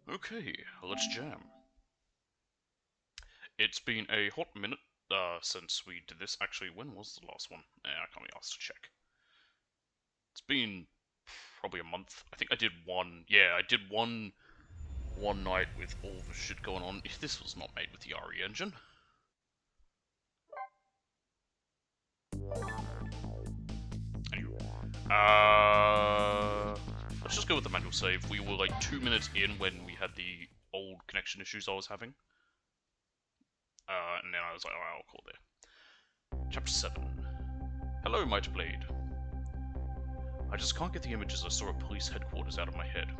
Okay, let's jam. It's been a hot minute since we did this. Actually, when was the last one? I can't be asked to check. It's been probably a month. I think I did one. Yeah, I did one night with all the shit going on. If this was not made with the RE engine. Anyway, let's just go with the manual save. We were like 2 minutes in when we had the old connection issues I was having. And then I was like, alright, I'll call there. Chapter 7. Hello, Might Blade. I just can't get the images I saw at police headquarters out of my head.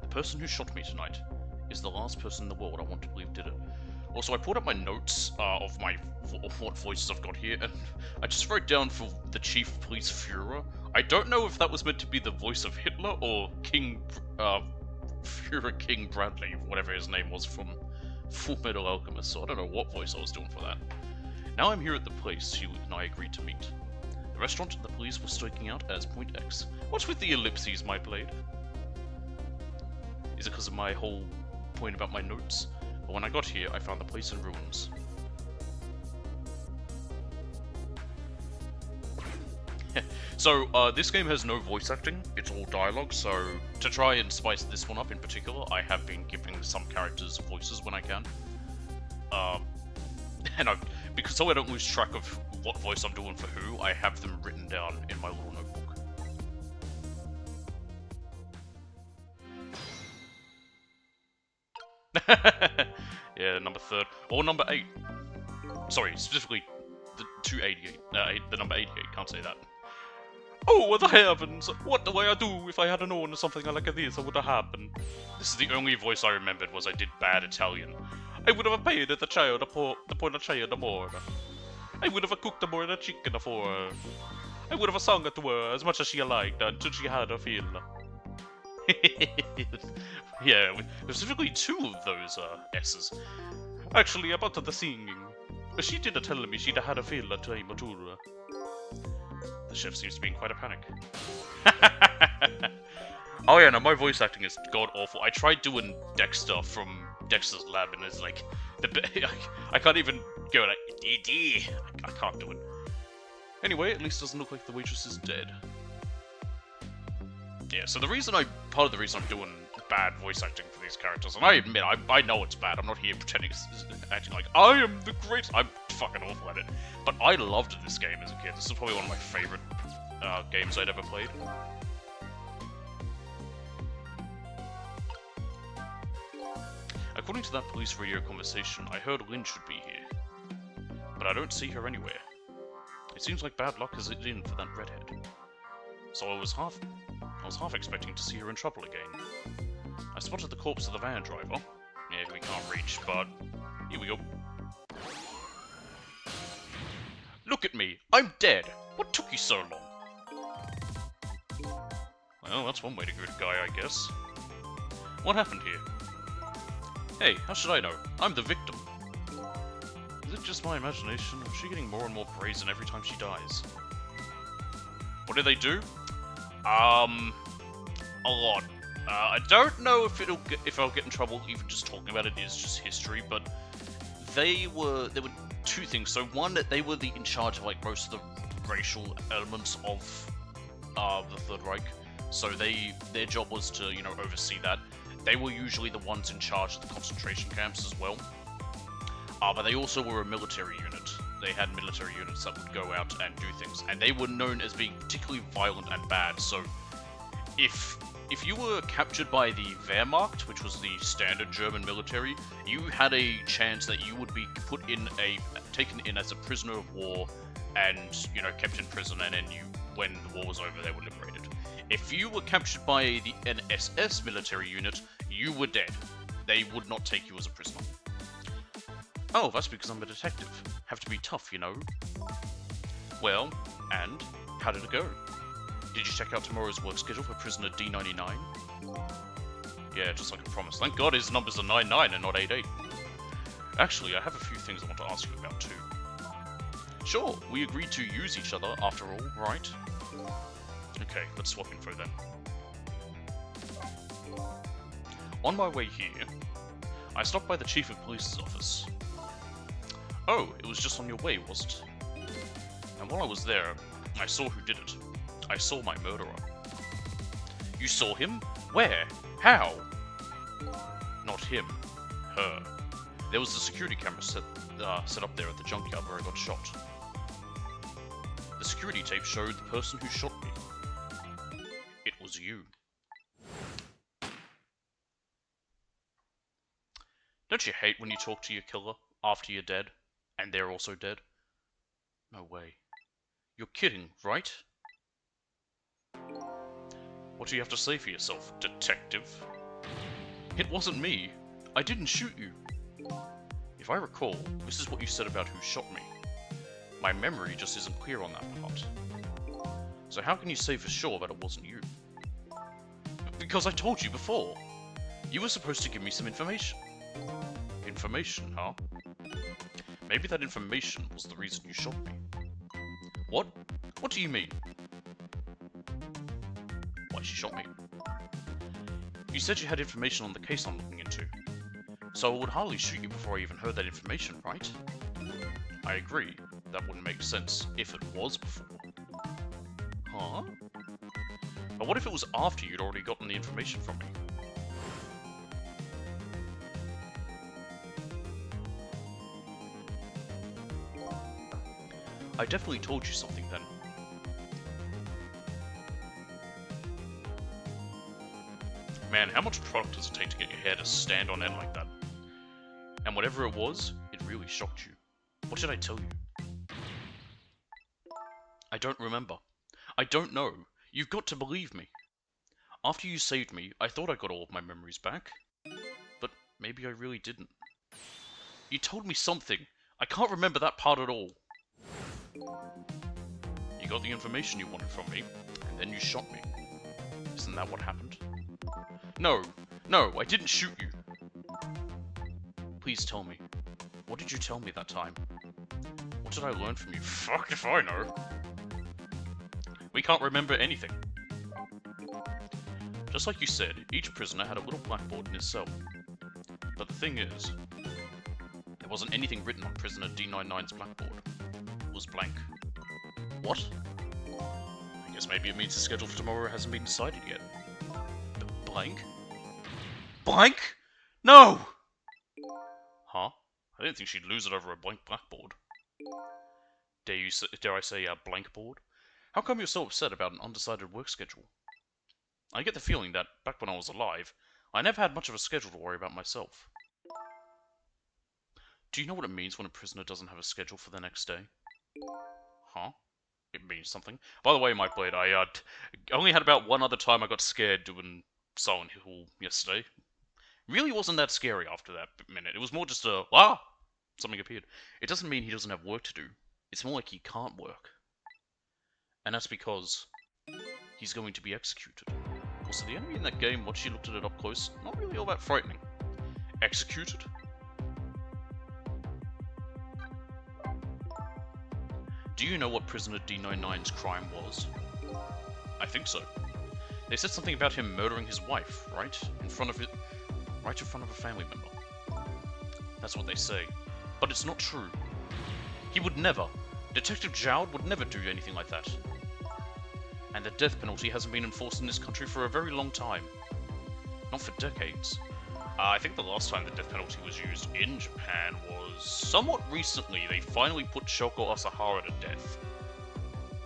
The person who shot me tonight is the last person in the world I want to believe did it. Also, I pulled up my notes of what voices I've got here, and I just wrote down for the Chief of Police Führer. I don't know if that was meant to be the voice of Hitler or Führer King Bradley, whatever his name was from Full Metal Alchemist, so I don't know what voice I was doing for that. Now I'm here at the place you and I agreed to meet. The restaurant the police were staking out as Point X. What's with the ellipses, my blade? Is it because of my whole point about my notes? But when I got here, I found the place in ruins. So, this game has no voice acting, it's all dialogue, so to try and spice this one up in particular, I have been giving some characters voices when I can. And because so I don't lose track of what voice I'm doing for who, I have them written down in my little notebook. Yeah, number 3rd, or number 8. Sorry, specifically the 288, the number 88, can't say that. Oh, the heavens! What do I do if I had known something like this would have happened? This is the only voice I remembered was I did bad Italian. I would have paid the child upon a child more. I would have cooked more the chicken for her. I would have sung to her as much as she liked until she had a feel. Yeah, specifically 2 of those S's. Actually, about the singing. She did tell me she'd had a feel a time or two. The chef seems to be in quite a panic. Oh yeah, no, my voice acting is god awful. I tried doing Dexter from Dexter's Lab, and it's like I can't even go like DD. I can't do it. Anyway, at least it doesn't look like the waitress is dead. Yeah, so part of the reason I'm doing bad voice acting for these characters, and I admit, I know it's bad, I'm not here pretending, acting like, I am the great, I'm fucking awful at it, but I loved this game as a kid. This is probably one of my favourite games I'd ever played. According to that police radio conversation, I heard Lynn should be here, but I don't see her anywhere. It seems like bad luck has hit in for that redhead. So I was half expecting to see her in trouble again. I spotted the corpse of the van driver. Yeah, we can't reach, but here we go. Look at me! I'm dead! What took you so long? Well, that's one way to greet a guy, I guess. What happened here? Hey, how should I know? I'm the victim. Is it just my imagination, or is she getting more and more brazen every time she dies? What do they do? A lot. I don't know if I'll get in trouble even just talking about it. It is just history, but there were 2 things. So one, that they were in charge of like most of the racial elements of the Third Reich. So their job was to, you know, oversee that. They were usually the ones in charge of the concentration camps as well. But they also were a military unit. They had military units that would go out and do things, and they were known as being particularly violent and bad. So if you were captured by the Wehrmacht, which was the standard German military, you had a chance that you would be taken in as a prisoner of war, and, you know, kept in prison, and then when the war was over, they were liberated. If you were captured by an SS military unit, you were dead. They would not take you as a prisoner. Oh, that's because I'm a detective. Have to be tough, you know. Well, and how did it go? Did you check out tomorrow's work schedule for prisoner D99? Yeah, just like I promised. Thank God his numbers are 99 and not 88. Actually, I have a few things I want to ask you about too. Sure, we agreed to use each other after all, right? Okay, let's swap info then. On my way here, I stopped by the Chief of Police's office. Oh, it was just on your way, wasn't it? And while I was there, I saw who did it. I saw my murderer. You saw him? Where? How? Not him. Her. There was a security camera set up there at the junkyard where I got shot. The security tape showed the person who shot me. It was you. Don't you hate when you talk to your killer after you're dead, and they're also dead? No way. You're kidding, right? What do you have to say for yourself, detective? It wasn't me. I didn't shoot you. If I recall, this is what you said about who shot me. My memory just isn't clear on that part. So how can you say for sure that it wasn't you? Because I told you before. You were supposed to give me some information. Information, huh? Maybe that information was the reason you shot me. What? What do you mean? Why she shot me? You said you had information on the case I'm looking into. So I would hardly shoot you before I even heard that information, right? I agree. That wouldn't make sense if it was before. Huh? But what if it was after you'd already gotten the information from me? I definitely told you something then. Man, how much product does it take to get your hair to stand on end like that? And whatever it was, it really shocked you. What did I tell you? I don't remember. I don't know. You've got to believe me. After you saved me, I thought I got all of my memories back. But maybe I really didn't. You told me something. I can't remember that part at all. You got the information you wanted from me, and then you shot me. Isn't that what happened? No, I didn't shoot you. Please tell me. What did you tell me that time? What did I learn from you? Fuck if I know. We can't remember anything. Just like you said, each prisoner had a little blackboard in his cell. But the thing is, there wasn't anything written on prisoner D99's blackboard. It was blank. What? I guess maybe it means the schedule for tomorrow hasn't been decided yet. Blank? Blank? No! Huh? I didn't think she'd lose it over a blank blackboard. Dare I say a blank board? How come you're so upset about an undecided work schedule? I get the feeling that, back when I was alive, I never had much of a schedule to worry about myself. Do you know what it means when a prisoner doesn't have a schedule for the next day? Huh? It means something. By the way, Mike Blade, I only had about one other time I got scared doing Silent Hill yesterday. Really wasn't that scary after that minute. It was more just something appeared. It doesn't mean he doesn't have work to do. It's more like he can't work. And that's because he's going to be executed. Also, the enemy in that game, once you looked at it up close, not really all that frightening. Executed? Do you know what prisoner D99's crime was? I think so. They said something about him murdering his wife, right in front of a family member. That's what they say. But it's not true. He would never. Detective Jowd would never do anything like that. And the death penalty hasn't been enforced in this country for a very long time. Not for decades. I think the last time the death penalty was used in Japan was somewhat recently. They finally put Shoko Asahara to death.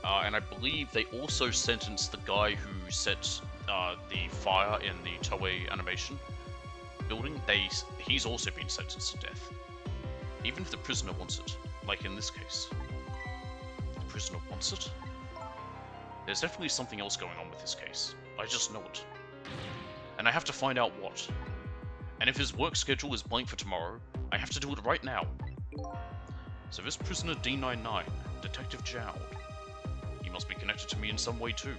And I believe they also sentenced the guy who set the fire in the Toei Animation building. He's also been sentenced to death. Even if the prisoner wants it, like in this case. The prisoner wants it? There's definitely something else going on with this case. I just know it. And I have to find out what. And if his work schedule is blank for tomorrow, I have to do it right now. So this prisoner D99, Detective Jowd, he must be connected to me in some way too.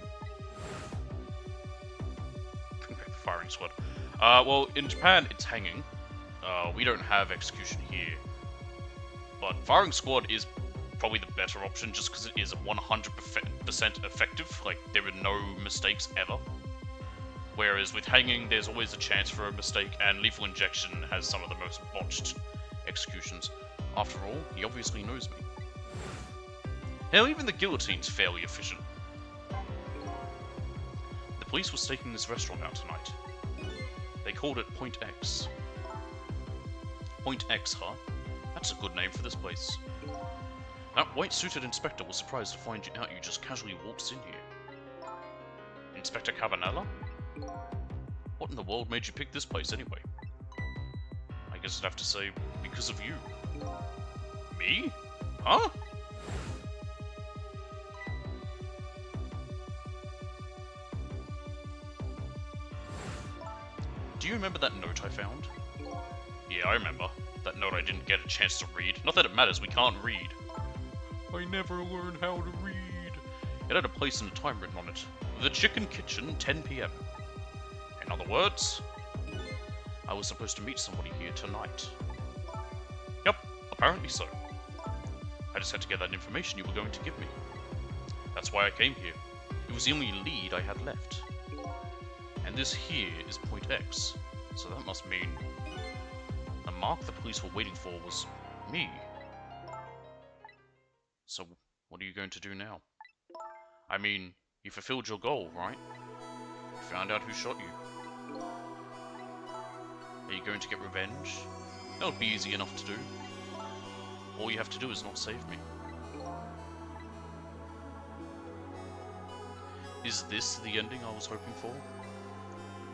Bring back the firing squad. Well, in Japan, it's hanging. We don't have execution here. But firing squad is probably the better option just because it is 100% effective. Like, there are no mistakes ever. Whereas with hanging, there's always a chance for a mistake, and lethal injection has some of the most botched executions. After all, he obviously knows me. Hell, even the guillotine's fairly efficient. The police were staking this restaurant out tonight. They called it Point X. Point X, huh? That's a good name for this place. That white-suited inspector was surprised to find out you just casually waltzed in here. Inspector Cabanella? What in the world made you pick this place anyway? I guess I'd have to say, because of you. Me? Huh? Do you remember that note I found? Yeah, I remember. That note I didn't get a chance to read. Not that it matters, we can't read. I never learned how to read. It had a place and a time written on it. The Chicken Kitchen, 10 PM. In other words, I was supposed to meet somebody here tonight. Yep, apparently so. I just had to get that information you were going to give me. That's why I came here. It was the only lead I had left. And this here is Point X, so that must mean the mark the police were waiting for was me. So, what are you going to do now? I mean, you fulfilled your goal, right? You found out who shot you. Are you going to get revenge? That would be easy enough to do. All you have to do is not save me. Is this the ending I was hoping for?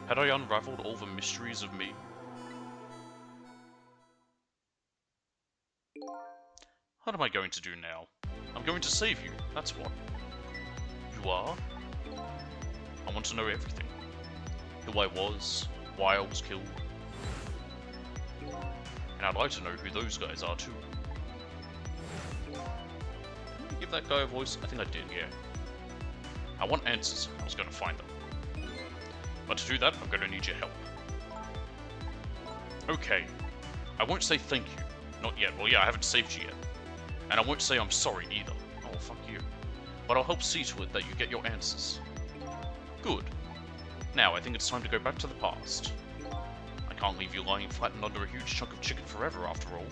Had I unraveled all the mysteries of me? What am I going to do now? I'm going to save you, that's what. You are? I want to know everything. Who I was, why I was killed. And I'd like to know who those guys are too. Give that guy a voice? I think I did, yeah. I want answers. I was going to find them. But to do that, I'm going to need your help. Okay. I won't say thank you. Not yet. Well, yeah, I haven't saved you yet. And I won't say I'm sorry either. Oh, fuck you. But I'll help see to it that you get your answers. Good. Now, I think it's time to go back to the past. I can't leave you lying flattened under a huge chunk of chicken forever, after all.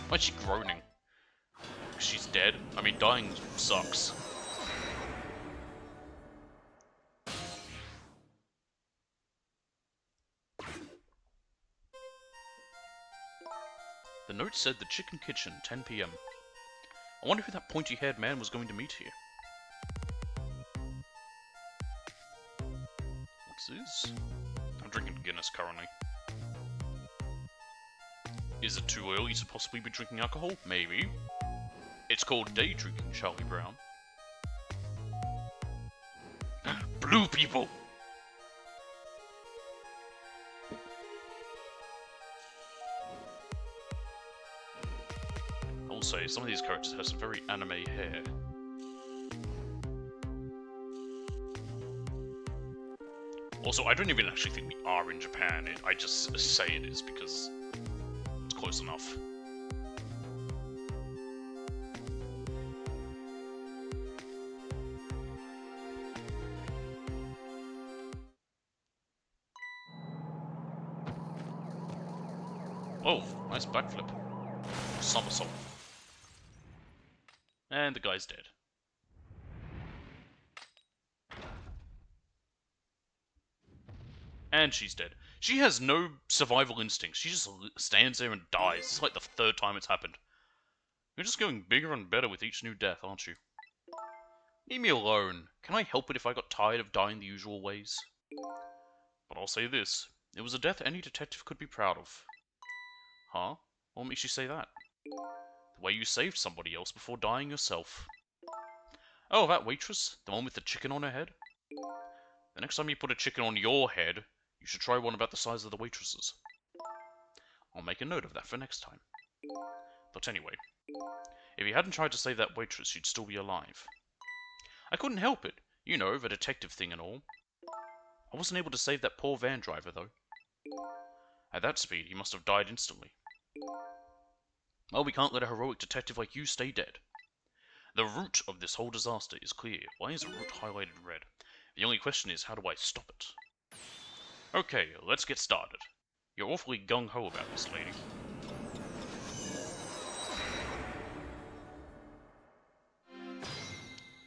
Why's she groaning? She's dead? I mean, dying sucks. The note said the Chicken Kitchen, 10 PM. I wonder who that pointy-haired man was going to meet here. What's this? I'm drinking Guinness currently. Is it too early to possibly be drinking alcohol? Maybe. It's called day drinking, Charlie Brown. Blue people! I will say, some of these characters have some very anime hair. Also, I don't even actually think we are in Japan. I just say it is because it's close enough. Oh, nice backflip. Somersault. And the guy's dead. And she's dead. She has no survival instincts. She just stands there and dies. It's like the third time it's happened. You're just going bigger and better with each new death, aren't you? Leave me alone. Can I help it if I got tired of dying the usual ways? But I'll say this. It was a death any detective could be proud of. Huh? What makes you say that? The way you saved somebody else before dying yourself. Oh, that waitress? The one with the chicken on her head? The next time you put a chicken on your head, you should try one about the size of the waitress's. I'll make a note of that for next time. But anyway, if you hadn't tried to save that waitress, she'd still be alive. I couldn't help it. You know, the detective thing and all. I wasn't able to save that poor van driver, though. At that speed, he must have died instantly. Well, we can't let a heroic detective like you stay dead. The root of this whole disaster is clear. Why is root highlighted red? The only question is, how do I stop it? Okay, let's get started. You're awfully gung-ho about this, lady.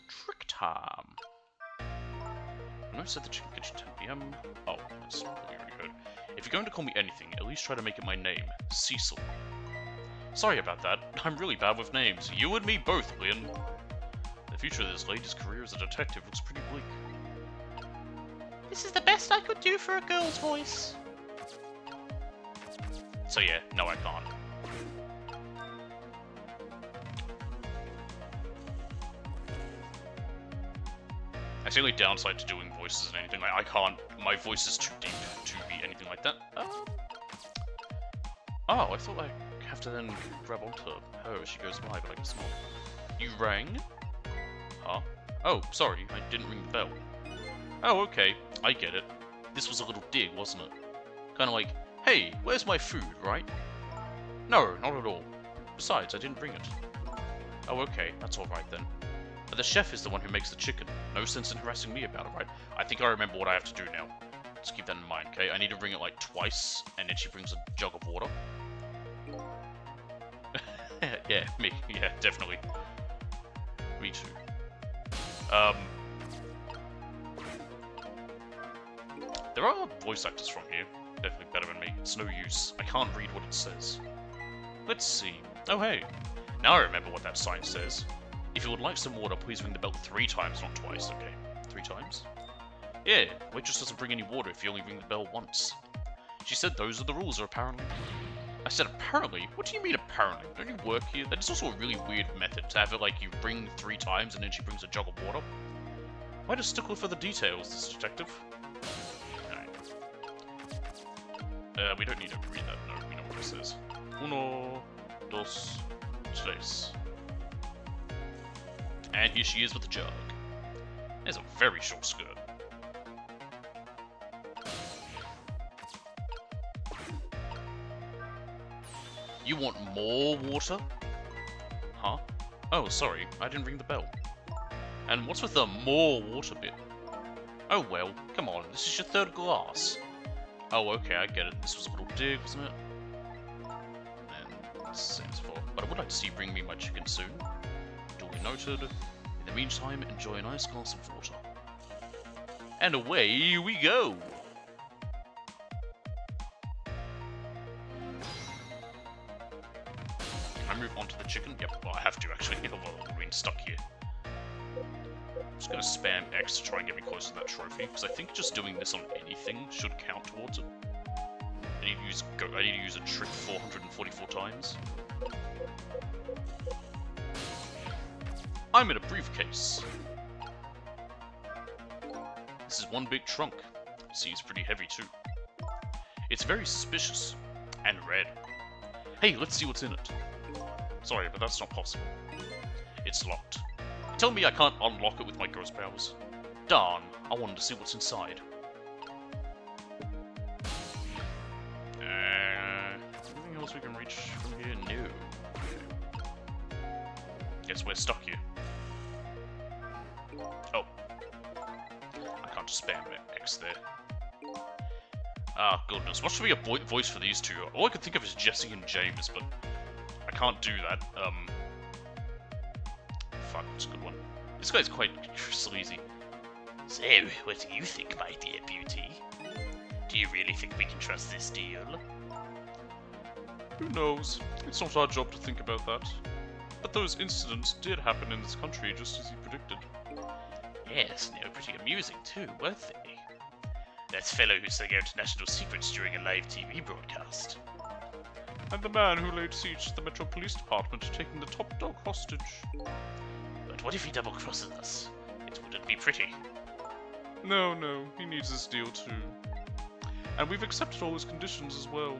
Trick time. No, said the chicken kitchen 10 PM. Oh, that's what we already heard. If you're going to call me anything, at least try to make it my name, Cecil. Sorry about that. I'm really bad with names. You and me both, Leon. The future of this lady's career as a detective looks pretty bleak. This is the best I could do for a girl's voice. So yeah, no I can't. That's the only downside to doing voices and anything. Like, I can't, my voice is too deep to be anything like that. Oh, I thought I'd have to then grab onto her as she goes by, but I guess not. You rang? Huh? Oh, sorry, I didn't ring the bell. Oh, okay, I get it. This was a little dig, wasn't it? Kinda like, hey, where's my food, right? No, not at all. Besides, I didn't bring it. Oh, okay, that's alright then. But the chef is the one who makes the chicken. No sense in harassing me about it, right? I think I remember what I have to do now. Let's keep that in mind, okay? I need to bring it like twice, and then she brings a jug of water. Yeah, me. Yeah, definitely. Me too. There are voice actors from here. Definitely better than me. It's no use. I can't read what it says. Let's see. Oh, hey. Now I remember what that sign says. If you would like some water, please ring the bell 3 times, not twice, okay? 3 times? Yeah, waitress doesn't bring any water if you only ring the bell once. She said those are the rules, apparently. I said apparently? What do you mean apparently? Don't you work here? That is also a really weird method, to have it like you ring 3 times and then she brings a jug of water. Why does stickler for the details, this detective? Alright. We don't need to read that, no, we know what it says. 1, 2, 3. And here she is with the jug. There's a very short skirt. You want more water? Huh? Oh, sorry, I didn't ring the bell. And what's with the more water bit? Oh well, come on, this is your 3rd glass. Oh, okay, I get it. This was a little dig, wasn't it? And same as for. But I would like to see you bring me my chicken soon. Duly noted. In the meantime, enjoy a nice glass of water. And away we go! Can I move on to the chicken? Yep, well, I have to actually, otherwise I'll remain stuck here. I'm just gonna spam X to try and get me close to that trophy, because I think just doing this on anything should count towards it. I need to use a trick 444 times. I'm in a briefcase. This is one big trunk. Seems pretty heavy too. It's very suspicious. And red. Hey, let's see what's in it. Sorry, but that's not possible. It's locked. Tell me I can't unlock it with my ghost powers. Darn, I wanted to see what's inside. Anything else we can reach from here? No. Okay. Guess we're stuck here. Oh. I can't just spam X there. Ah, goodness. What should be a voice for these two? All I could think of is Jesse and James, but I can't do that. Fuck, that's a good one. This guy's quite sleazy. So, what do you think, my dear beauty? Do you really think we can trust this deal? Who knows? It's not our job to think about that. But those incidents did happen in this country just as he predicted. Yes, they were pretty amusing too, weren't they? That fellow who sang out national secrets during a live TV broadcast. And the man who laid siege to the Metro Police Department taking the top dog hostage. But what if he double-crosses us? It wouldn't be pretty. No, he needs his deal too. And we've accepted all his conditions as well.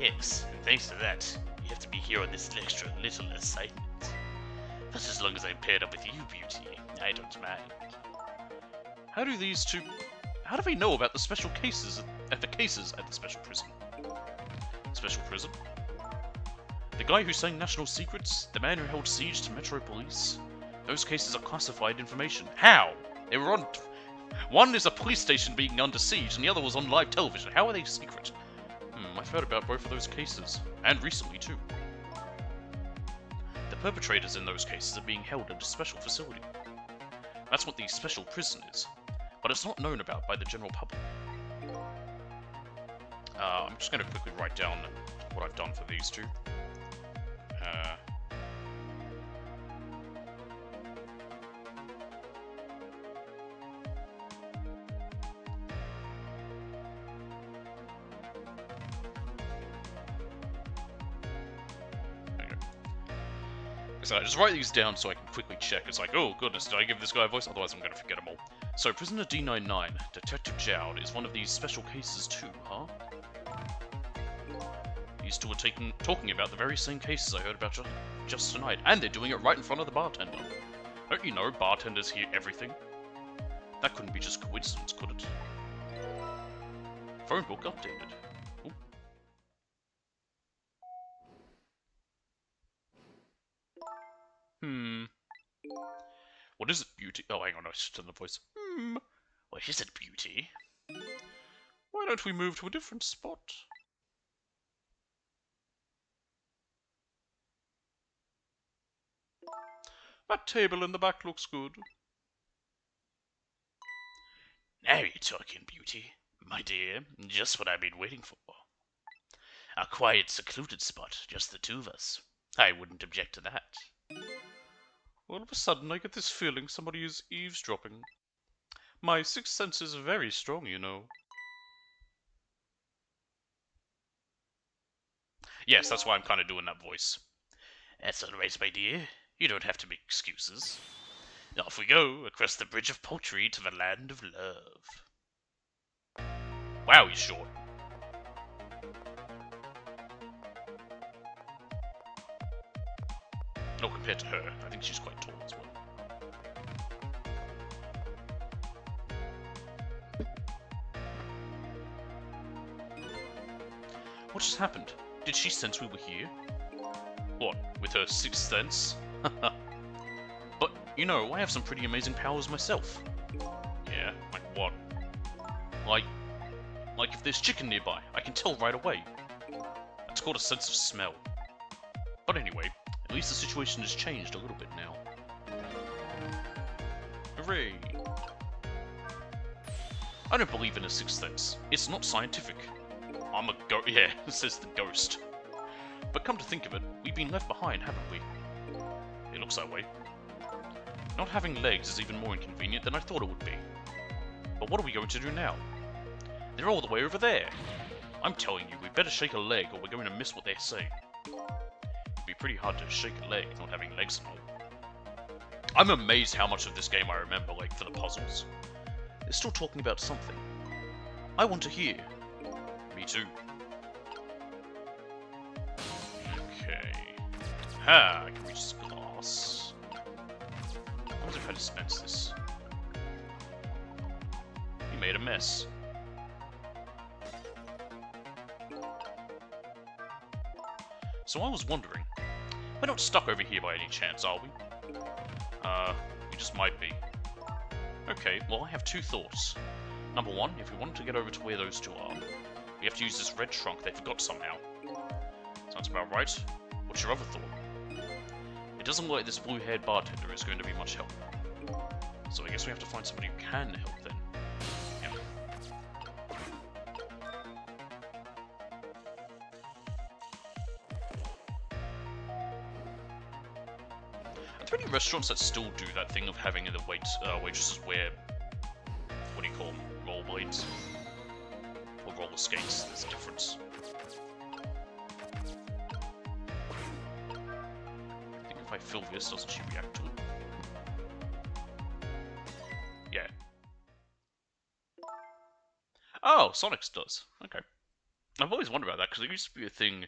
Yes, and thanks to that, you have to be here on this extra little assignment. But as long as I'm paired up with you, beauty, I don't mind. How do they know about the special cases at the special prison? Special prison? The guy who sang national secrets? The man who held siege to Metro Police? Those cases are classified information. How? They were on... One is a police station being under siege, and the other was on live television. How are they secret? I've heard about both of those cases. And recently, too. The perpetrators in those cases are being held at a special facility. That's what the special prison is. But it's not known about by the general public. I'm just going to quickly write down what I've done for these two. So I just write these down so I can quickly check. It's like, oh goodness, did I give this guy a voice? Otherwise I'm going to forget them all. So, Prisoner D99, Detective Jowd, is one of these special cases too, huh? These two are talking about the very same cases I heard about just tonight, and they're doing it right in front of the bartender. Don't you know bartenders hear everything? That couldn't be just coincidence, could it? Phone book updated. Ooh. What is it, Beauty? Oh, hang on, I should turn the voice. What is it, Beauty? Why don't we move to a different spot? That table in the back looks good. Now you're talking, Beauty. My dear, just what I've been waiting for. A quiet, secluded spot, just the two of us. I wouldn't object to that. All of a sudden, I get this feeling somebody is eavesdropping. My sixth sense is very strong, you know. Yes, that's why I'm kind of doing that voice. That's all right, my dear. You don't have to make excuses. Off we go, across the bridge of poultry to the land of love. Wow, he's short. Not compared to her. I think she's quite tall as well. What just happened? Did she sense we were here? What, with her sixth sense? But, you know, I have some pretty amazing powers myself. Yeah, like what? Like if there's chicken nearby, I can tell right away. That's called a sense of smell. But anyway, at least the situation has changed a little bit now. Hooray! I don't believe in a sixth sense. It's not scientific. I'm a yeah, says the ghost. But come to think of it, we've been left behind, haven't we? It looks that way. Not having legs is even more inconvenient than I thought it would be. But what are we going to do now? They're all the way over there. I'm telling you, we better shake a leg or we're going to miss what they're saying. It'd be pretty hard to shake a leg not having legs and all. I'm amazed how much of this game I remember, like, for the puzzles. They're still talking about something. I want to hear. Me too. Okay. Ha! I can reach this glass. I wonder if I dispense this. You made a mess. So I was wondering, we're not stuck over here by any chance, are we? We just might be. Okay, well I have two thoughts. Number one, if we wanted to get over to where those two are, we have to use this red trunk they forgot somehow. Sounds about right. What's your other thought? It doesn't look like this blue-haired bartender is going to be much help. So I guess we have to find somebody who can help then. Yeah. Are there any restaurants that still do that thing of having the waitresses wear, what do you call them, rollerblades? Or roller skates, there's a difference. I think if I fill this, doesn't she react to it? Yeah. Oh, Sonic's does. Okay. I've always wondered about that, because it used to be a thing,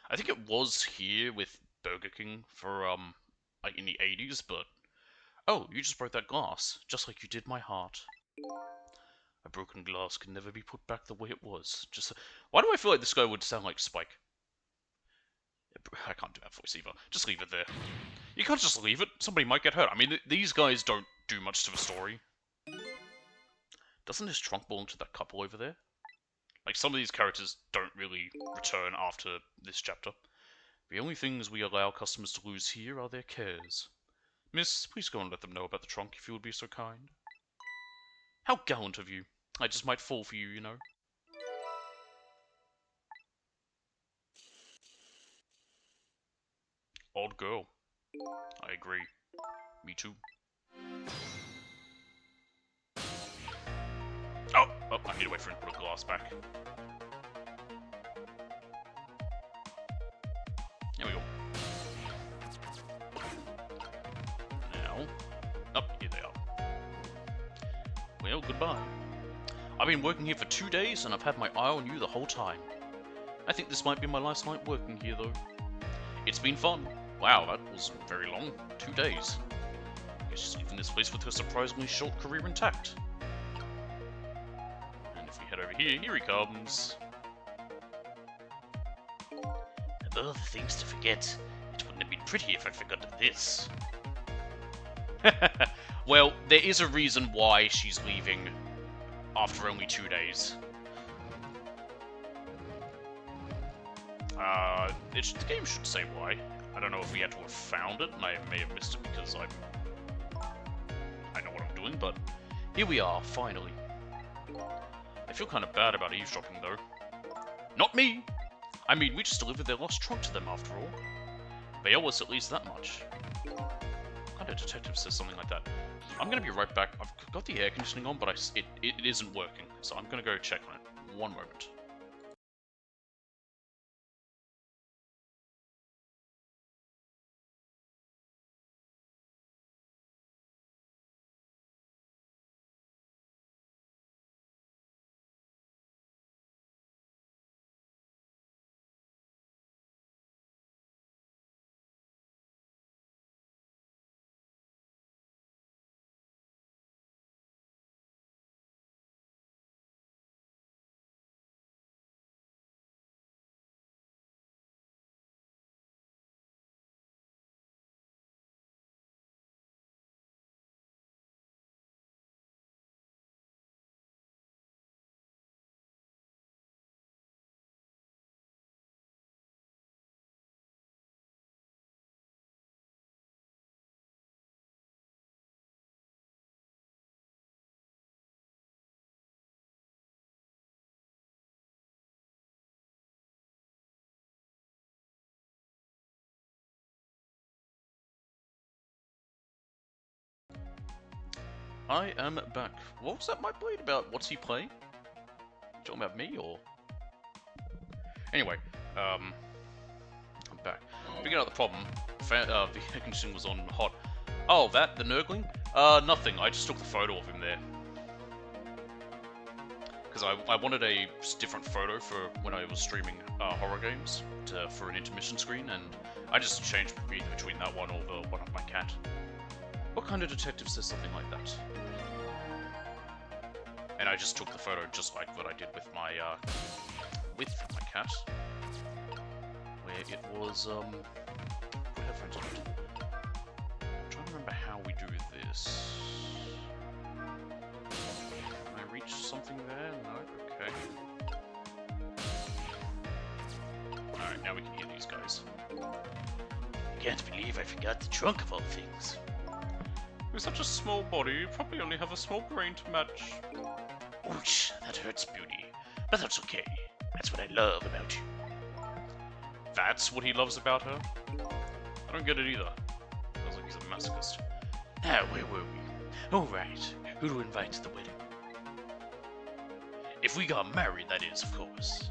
I think it was here with Burger King for, like in the 80s, but... Oh, you just broke that glass, just like you did my heart. A broken glass can never be put back the way it was. Just... Why do I feel like this guy would sound like Spike? I can't do that voice either. Just leave it there. You can't just leave it. Somebody might get hurt. I mean, these guys don't do much to the story. Doesn't his trunk belong to that couple over there? Like, some of these characters don't really return after this chapter. The only things we allow customers to lose here are their cares. Miss, please go and let them know about the trunk if you would be so kind. How gallant of you. I just might fall for you, you know. Odd girl. I agree. Me too. Oh, I need to wait for him to put a glass back. There we go. Now, here they are. Well, goodbye. I've been working here for 2 days, and I've had my eye on you the whole time. I think this might be my last night working here, though. It's been fun. Wow, that was very long. 2 days. I guess she's leaving this place with her surprisingly short career intact. And if we head over here, here he comes. Of all the things to forget, it wouldn't have been pretty if I'd forgotten this. Well, there is a reason why she's leaving after only 2 days. The game should say why. I don't know if we had to have found it, and I may have missed it because I know what I'm doing, but here we are, finally. I feel kind of bad about eavesdropping, though. Not me! I mean, we just delivered their lost trunk to them, after all. They owe us at least that much. What kind of detective says something like that? I'm gonna be right back. I've got the air conditioning on, but it isn't working, so I'm gonna go check on it. One moment. I am back. What was that my blade about? What's he playing? Talking about me, or? Anyway, I'm back. Figured out the problem. The air conditioning was on hot. Oh, that? The Nurgling? Nothing. I just took the photo of him there. Because I wanted a different photo for when I was streaming horror games for an intermission screen, and I just changed between that one or the one of my cat. What kind of detective says something like that? And I just took the photo just like what I did with my cat. Where it was, put headphones on it. I'm trying to remember how we do this. Can I reach something there? No? Okay. Alright, now we can hear these guys. I can't believe I forgot the trunk of all things. With such a small body, you probably only have a small brain to match. Ouch, that hurts, Beauty. But that's okay. That's what I love about you. That's what he loves about her? I don't get it either. Sounds like he's a masochist. Now, where were we? Oh, right. Who to invite to the wedding? If we got married, that is, of course.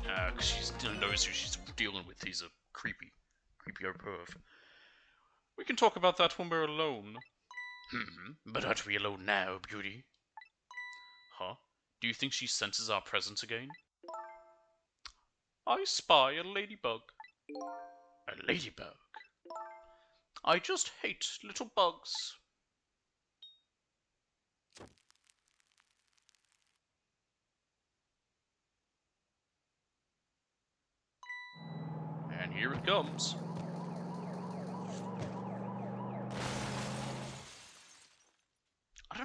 Because she knows who she's dealing with. He's a creepy old perv. We can talk about that when we're alone. But aren't we alone now, Beauty? Huh? Do you think she senses our presence again? I spy a ladybug. A ladybug? I just hate little bugs. And here it comes.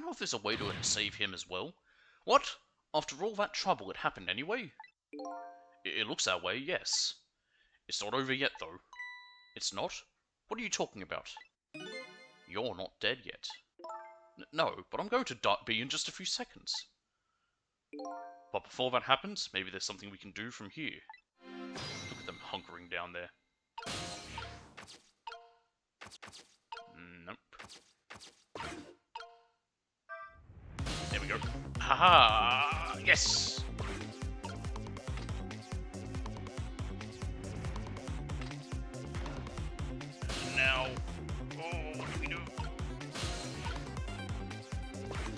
know if there's a way to save him as well. What? After all that trouble, it happened anyway? It looks that way, yes. It's not over yet, though. It's not? What are you talking about? You're not dead yet. No, but I'm going to be in just a few seconds. But before that happens, maybe there's something we can do from here. Look at them hunkering down there. Nope. There we go. Haha! Yes! Now... Oh, what do we do?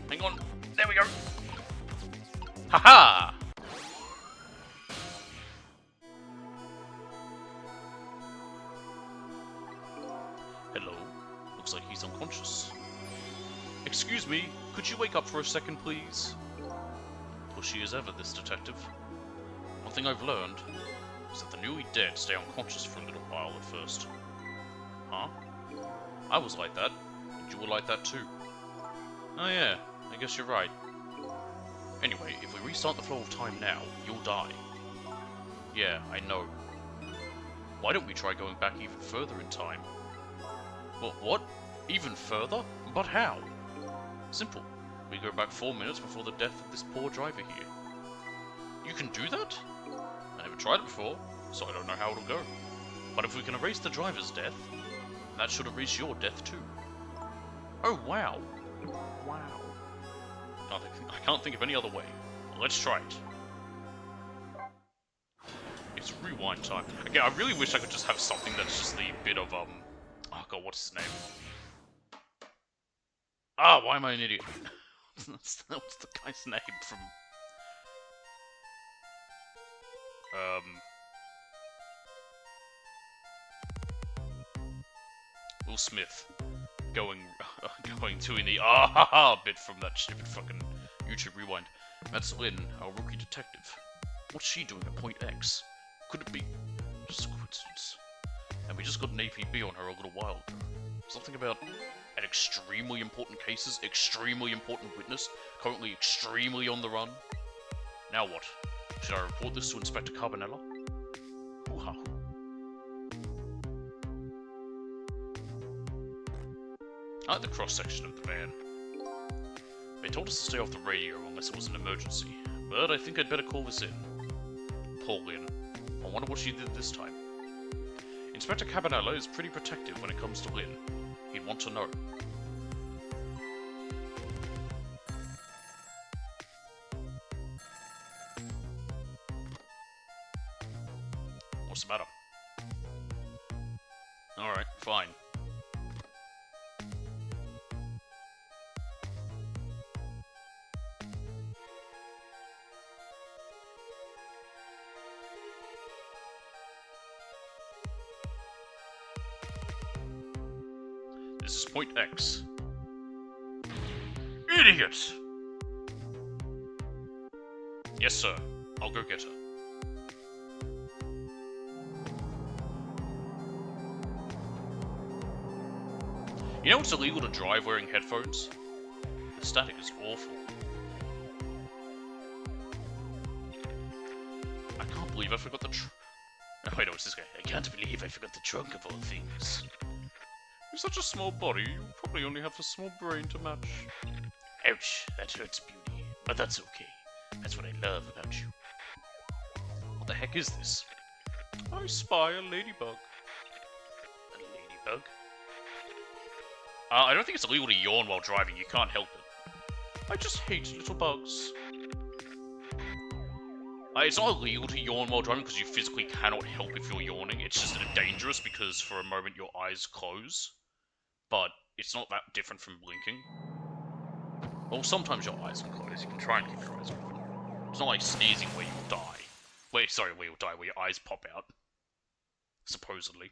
Hang on. There we go. Haha! Hello. Looks like he's unconscious. Excuse me, could you wake up for a second, please? Pushy as ever, this detective. One thing I've learned is that the newly dead stay unconscious for a little while at first. Huh? I was like that, and you were like that too. Oh yeah, I guess you're right. Anyway, if we restart the flow of time now, you'll die. Yeah, I know. Why don't we try going back even further in time? Well, what? Even further? But how? Simple. We go back 4 minutes before the death of this poor driver here. You can do that? I never tried it before, so I don't know how it'll go. But if we can erase the driver's death, that should erase your death too. Oh wow. Wow. I can't think of any other way. Let's try it. It's rewind time. Again, I really wish I could just have something that's just the bit of, oh god, what's his name? Ah, why am I an idiot? What's the guy's name from... Will Smith. Going doing the bit from that stupid fucking YouTube Rewind. That's Lynn, our rookie detective. What's she doing at Point X? Could it be just a coincidence? And we just got an APB on her a little while ago. Something about an extremely important cases, extremely important witness, currently extremely on the run. Now what? Should I report this to Inspector Carbonella? Hoo-ha. I like the cross-section of the van. They told us to stay off the radio unless it was an emergency, but I think I'd better call this in. Poor Lynn. I wonder what she did this time. Inspector Carbonella is pretty protective when it comes to Lynn. He'd want to know. What's the matter? Alright, fine. This is Point X. Idiot! Yes, sir. I'll go get her. You know it's illegal to drive wearing headphones? The static is awful. I can't believe I forgot the oh, wait, no, it's this guy. I can't believe I forgot the trunk of all things. With such a small body, you probably only have a small brain to match. Ouch, that hurts, Beauty. But that's okay. That's what I love about you. What the heck is this? I spy a ladybug. A ladybug? I don't think it's illegal to yawn while driving. You can't help it. I just hate little bugs. It's not illegal to yawn while driving because you physically cannot help if you're yawning. It's just dangerous because for a moment your eyes close. But it's not that different from blinking. Well, sometimes your eyes will close. You can try and keep your eyes open. It's not like sneezing where you'll die. Wait, sorry, where you'll die, where your eyes pop out. Supposedly.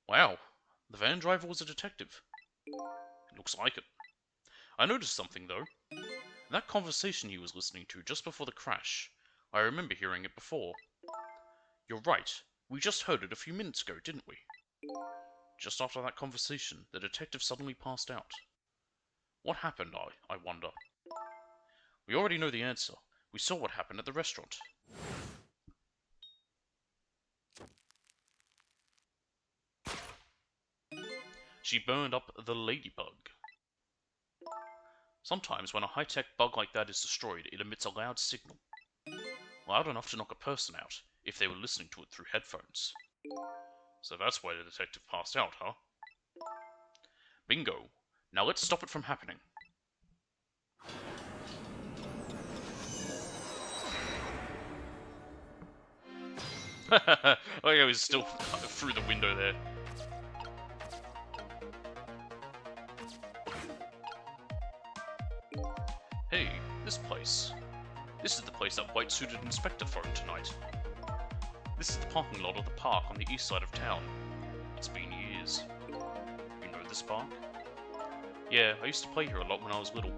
Wow, the van driver was a detective. It looks like it. I noticed something, though. That conversation he was listening to just before the crash, I remember hearing it before. You're right, we just heard it a few minutes ago, didn't we? Just after that conversation, the detective suddenly passed out. What happened, I wonder? We already know the answer. We saw what happened at the restaurant. She burned up the ladybug. Sometimes when a high-tech bug like that is destroyed, it emits a loud signal. Loud enough to knock a person out, if they were listening to it through headphones. So that's why the detective passed out, huh? Bingo. Now let's stop it from happening. Oh yeah, he's still through the window there. Hey, this place. This is the place that white-suited inspector phoned tonight. This is the parking lot of the park on the east side of town. It's been years. You know this park? Yeah, I used to play here a lot when I was little.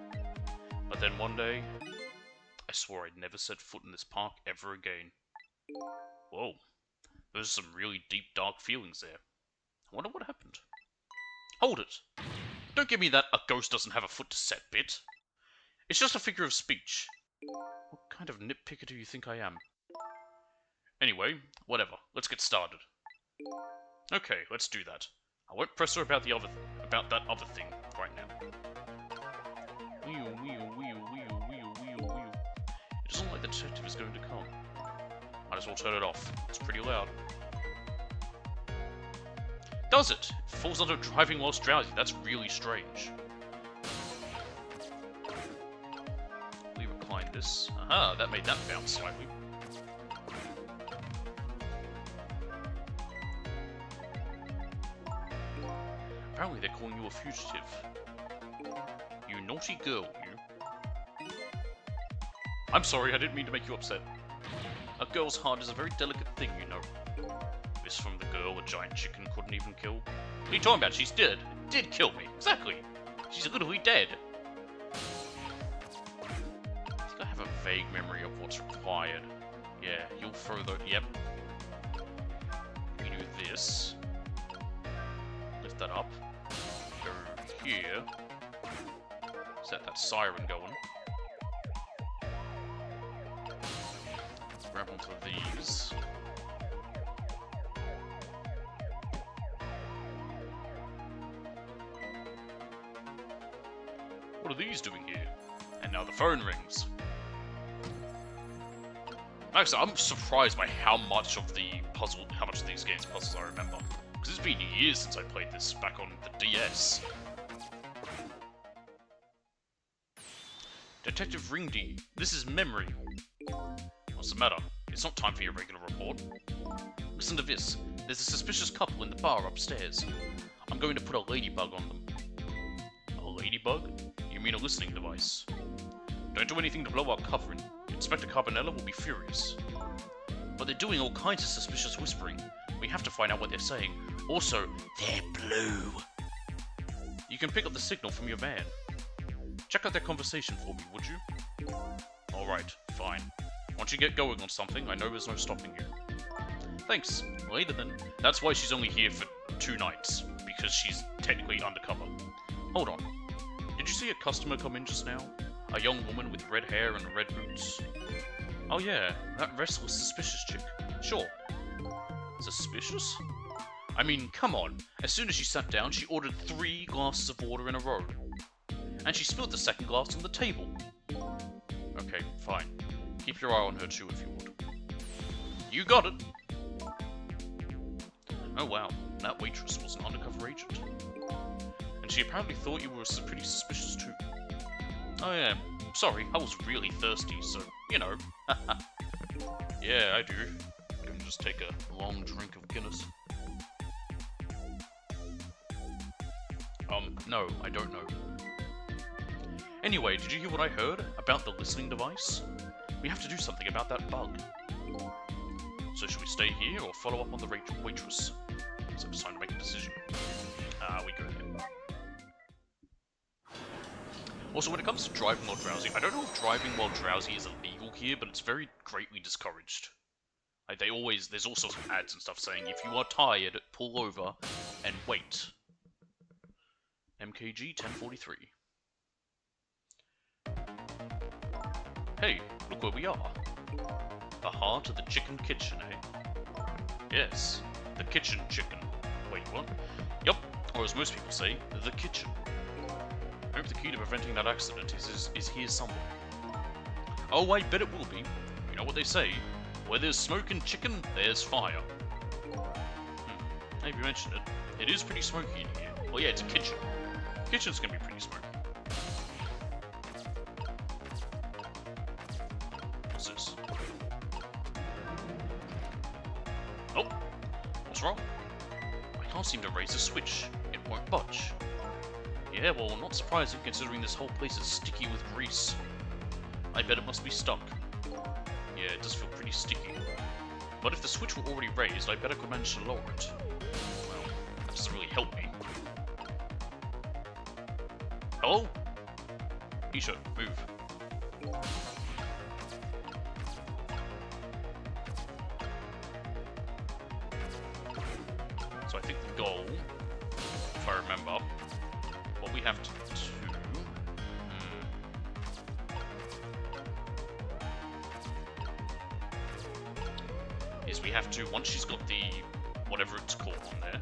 But then one day, I swore I'd never set foot in this park ever again. Whoa, those are some really deep, dark feelings there. I wonder what happened. Hold it! Don't give me that a ghost doesn't have a foot to set bit. It's just a figure of speech. What kind of nitpicker do you think I am? Anyway, whatever. Let's get started. Okay, let's do that. I won't press her about that other thing right now. It doesn't like the detective is going to come. Might as well turn it off. It's pretty loud. Does it? It falls under driving whilst drowsy. That's really strange. We recline this. Aha, that made that bounce slightly. Apparently they're calling you a fugitive. You naughty girl, you. I'm sorry, I didn't mean to make you upset. A girl's heart is a very delicate thing, you know. This from the girl a giant chicken couldn't even kill. What are you talking about? She's dead. Did kill me. Exactly. She's literally dead. I think I have a vague memory of what's required. Yeah, you'll throw the... Yep. We do this. Lift that up. Go here. Set that siren going. Grab onto these. What are these doing here? And now the phone rings. Actually, I'm surprised by how much of these games puzzles I remember. Because it's been years since I played this back on the DS. Detective Ringdy, this is Memory. What's the matter? It's not time for your regular report. Listen to this. There's a suspicious couple in the bar upstairs. I'm going to put a ladybug on them. A ladybug? You mean a listening device? Don't do anything to blow our cover. Inspector Carbonella will be furious. But they're doing all kinds of suspicious whispering. We have to find out what they're saying. Also, they're blue. You can pick up the signal from your van. Check out their conversation for me, would you? Alright, fine. Once you get going on something, I know there's no stopping you. Thanks. Later then. That's why she's only here for 2 nights. Because she's technically undercover. Hold on. Did you see a customer come in just now? A young woman with red hair and red boots. Oh yeah, that restless, suspicious chick. Sure. Suspicious? I mean, come on. As soon as she sat down, she ordered 3 glasses of water in a row. And she spilled the second glass on the table. Okay, fine. Keep your eye on her too if you would. You got it! Oh wow, that waitress was an undercover agent. And she apparently thought you were pretty suspicious too. Oh yeah, sorry, I was really thirsty, so, you know. Yeah, I do. I can just take a long drink of Guinness. No, I don't know. Anyway, did you hear what I heard about the listening device? We have to do something about that bug. So should we stay here or follow up on the waitress? So it's time to make a decision. We go there. Also, when it comes to driving while drowsy, I don't know if driving while drowsy is illegal here, but it's very greatly discouraged. Like, there's also some ads and stuff saying, if you are tired, pull over and wait. MKG 1043. Hey, look where we are. The heart of the chicken kitchen, eh? Yes, the kitchen chicken. Wait, what? Yup, or as most people say, the kitchen. I hope the key to preventing that accident is here somewhere. Oh, I bet it will be. You know what they say, where there's smoke and chicken, there's fire. Now you mentioned it, it is pretty smoky in here. Well, yeah, it's a kitchen. Kitchen's gonna be pretty smoky. What's this? Oh, what's wrong? I can't seem to raise the switch. It won't budge. Yeah, well, not surprising considering this whole place is sticky with grease. I bet it must be stuck. Yeah, it does feel pretty sticky. But if the switch were already raised, I bet I could manage to lower it. Well, that doesn't really help me. Hello? Isha, move. So I think the goal, if I remember, what we have to do... is we have to, once she's got the, whatever it's called on there,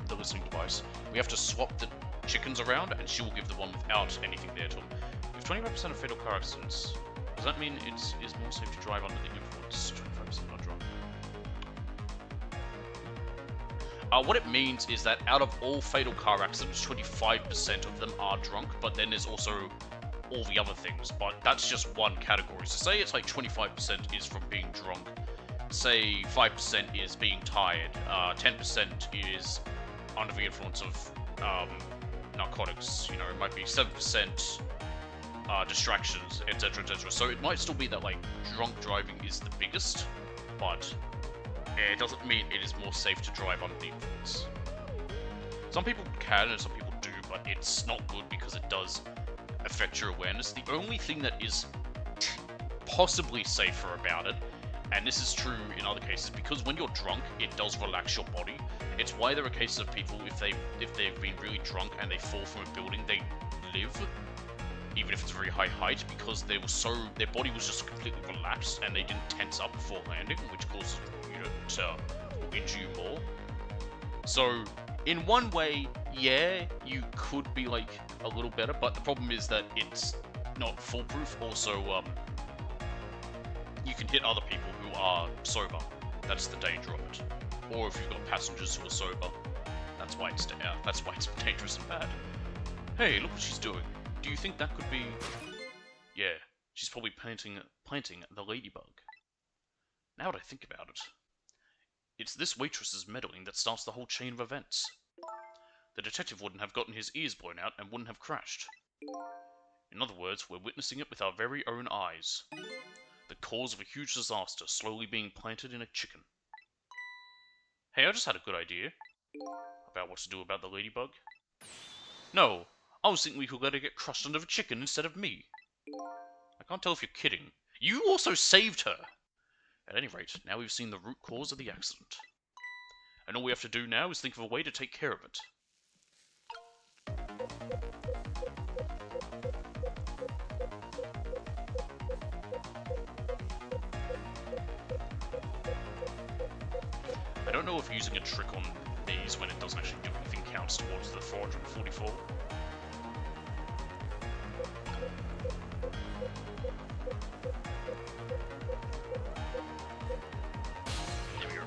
the listening device, we have to swap the chickens around, and she will give the one without anything there to them. If 25% of fatal car accidents, does that mean it is more safe to drive under the influence? 25% not drunk. What it means is that out of all fatal car accidents, 25% of them are drunk, but then there's also all the other things, but that's just one category. So say it's like 25% is from being drunk, say 5% is being tired, 10% is under the influence of narcotics, you know, it might be 7% distractions, etc, etc. So it might still be that like drunk driving is the biggest, but it doesn't mean it is more safe to drive under the influence. Some people can and some people do, but it's not good because it does affect your awareness. The only thing that is possibly safer about it, and this is true in other cases, because when you're drunk, it does relax your body. It's why there are cases of people, if they've been really drunk and they fall from a building, they live, even if it's a very high height, because their body was just completely relaxed and they didn't tense up before landing, which causes you to injure you more. So in one way, yeah, you could be like a little better, but the problem is that it's not foolproof. Also, you can hit other people who are sober. That's the danger of it. Or if you've got passengers who are sober, that's why it's dangerous and bad. Hey, look what she's doing. Do you think that could be? Yeah, she's probably planting the ladybug. Now that I think about it, it's this waitress's meddling that starts the whole chain of events. The detective wouldn't have gotten his ears blown out and wouldn't have crashed. In other words, we're witnessing it with our very own eyes. The cause of a huge disaster slowly being planted in a chicken. Hey, I just had a good idea. About what to do about the ladybug. No, I was thinking we could let her get crushed under the chicken instead of me. I can't tell if you're kidding. You also saved her! At any rate, now we've seen the root cause of the accident. And all we have to do now is think of a way to take care of it. I don't know if using a trick on these when it doesn't actually do anything counts towards the 444. There we go.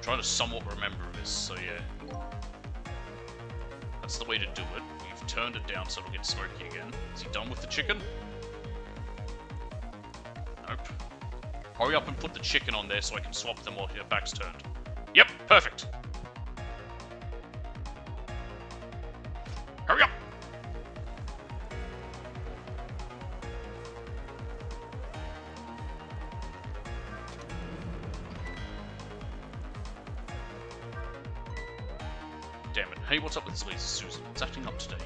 Trying to somewhat remember this, so yeah. That's the way to do it. We've turned it down so it'll get smoky again. Is he done with the chicken? Nope. Hurry up and put the chicken on there so I can swap them while your back's turned. Yep, perfect. Hurry up! Hey, what's up with this lazy Susan? It's acting up today.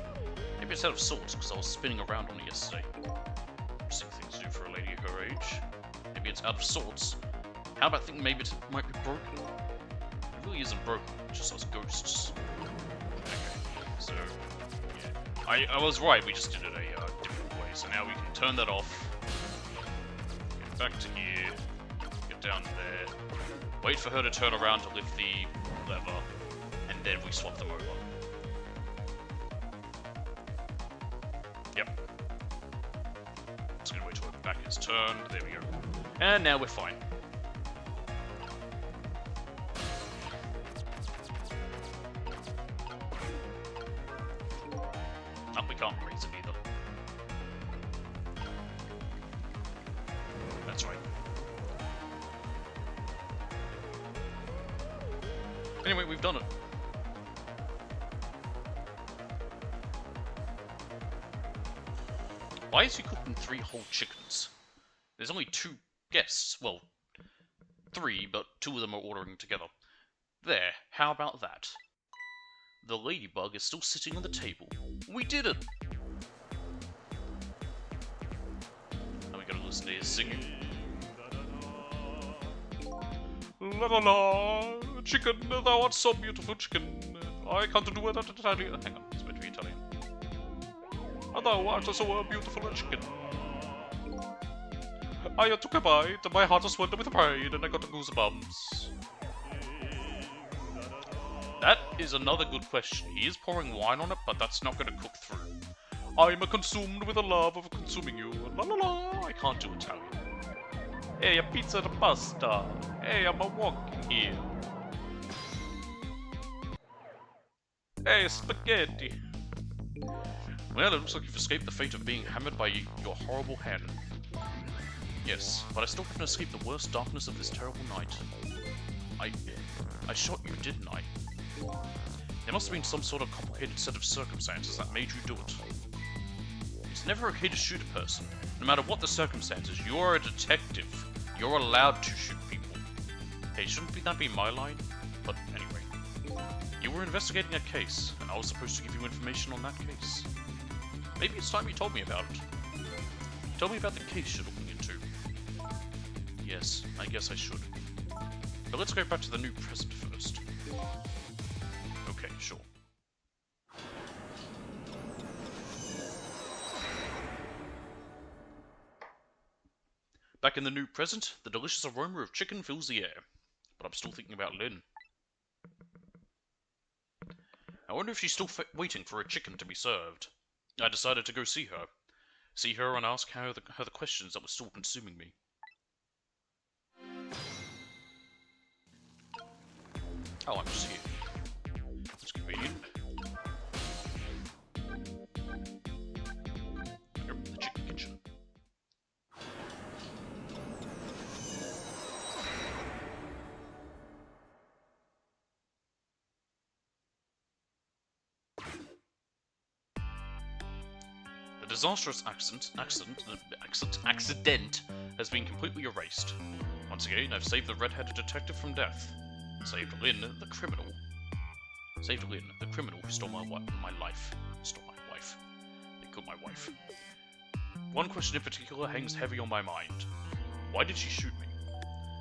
Maybe it's out of sorts because I was spinning around on it yesterday. Interesting thing to do for a lady her age. Maybe it's out of sorts. How about thinking maybe it might be broken? It really isn't broken, it just has ghosts. Okay, so yeah. I was right, we just did it a different way. So now we can turn that off. Get back to here. Get down there. Wait for her to turn around to lift the lever. And then we swap them over. Yep. Just gonna wait till her back is turned. There we go. And now we're fine. Oh, we can't raise it either. That's right. Anyway, we've done it. Why is he cooking 3 whole chickens? There's only 2 guests. Well, 3, but 2 of them are ordering together. There, how about that? The ladybug is still sitting on the table. We did it! Now we gotta listen to his singing. La la la! Chicken, thou art so beautiful, chicken. I can't do without Italian. Hang on, it's meant to be Italian. Thou art so beautiful a chicken. I took a bite, my heart swelled with pride, and I got goosebumps. That is another good question. He is pouring wine on it, but that's not going to cook through. I'm consumed with the love of consuming you. La la la, I can't do Italian. Hey, a pizza and pasta. Hey, I'm walking here. Hey, spaghetti. Well, it looks like you've escaped the fate of being hammered by your horrible hen. Yes, but I still haven't escaped the worst darkness of this terrible night. I shot you, didn't I? There must have been some sort of complicated set of circumstances that made you do it. It's never okay to shoot a person. No matter what the circumstances, you're a detective. You're allowed to shoot people. Hey, shouldn't that be my line? But anyway. You were investigating a case, and I was supposed to give you information on that case. Maybe it's time you told me about it. Tell me about the case you're looking into. Yes, I guess I should. But let's go back to the new present first. Okay, sure. Back in the new present, the delicious aroma of chicken fills the air. But I'm still thinking about Lynn. I wonder if she's still waiting for a chicken to be served. I decided to go see her. See her and ask her the questions that were still consuming me. Oh, I'm just here. That's convenient. Yep, the chicken kitchen. The disastrous accident has been completely erased. Once again, I've saved the red-headed detective from death. Saved Lynn, the criminal. Saved Lynn, the criminal who stole my life. Stole my wife. They killed my wife. One question in particular hangs heavy on my mind. Why did she shoot me?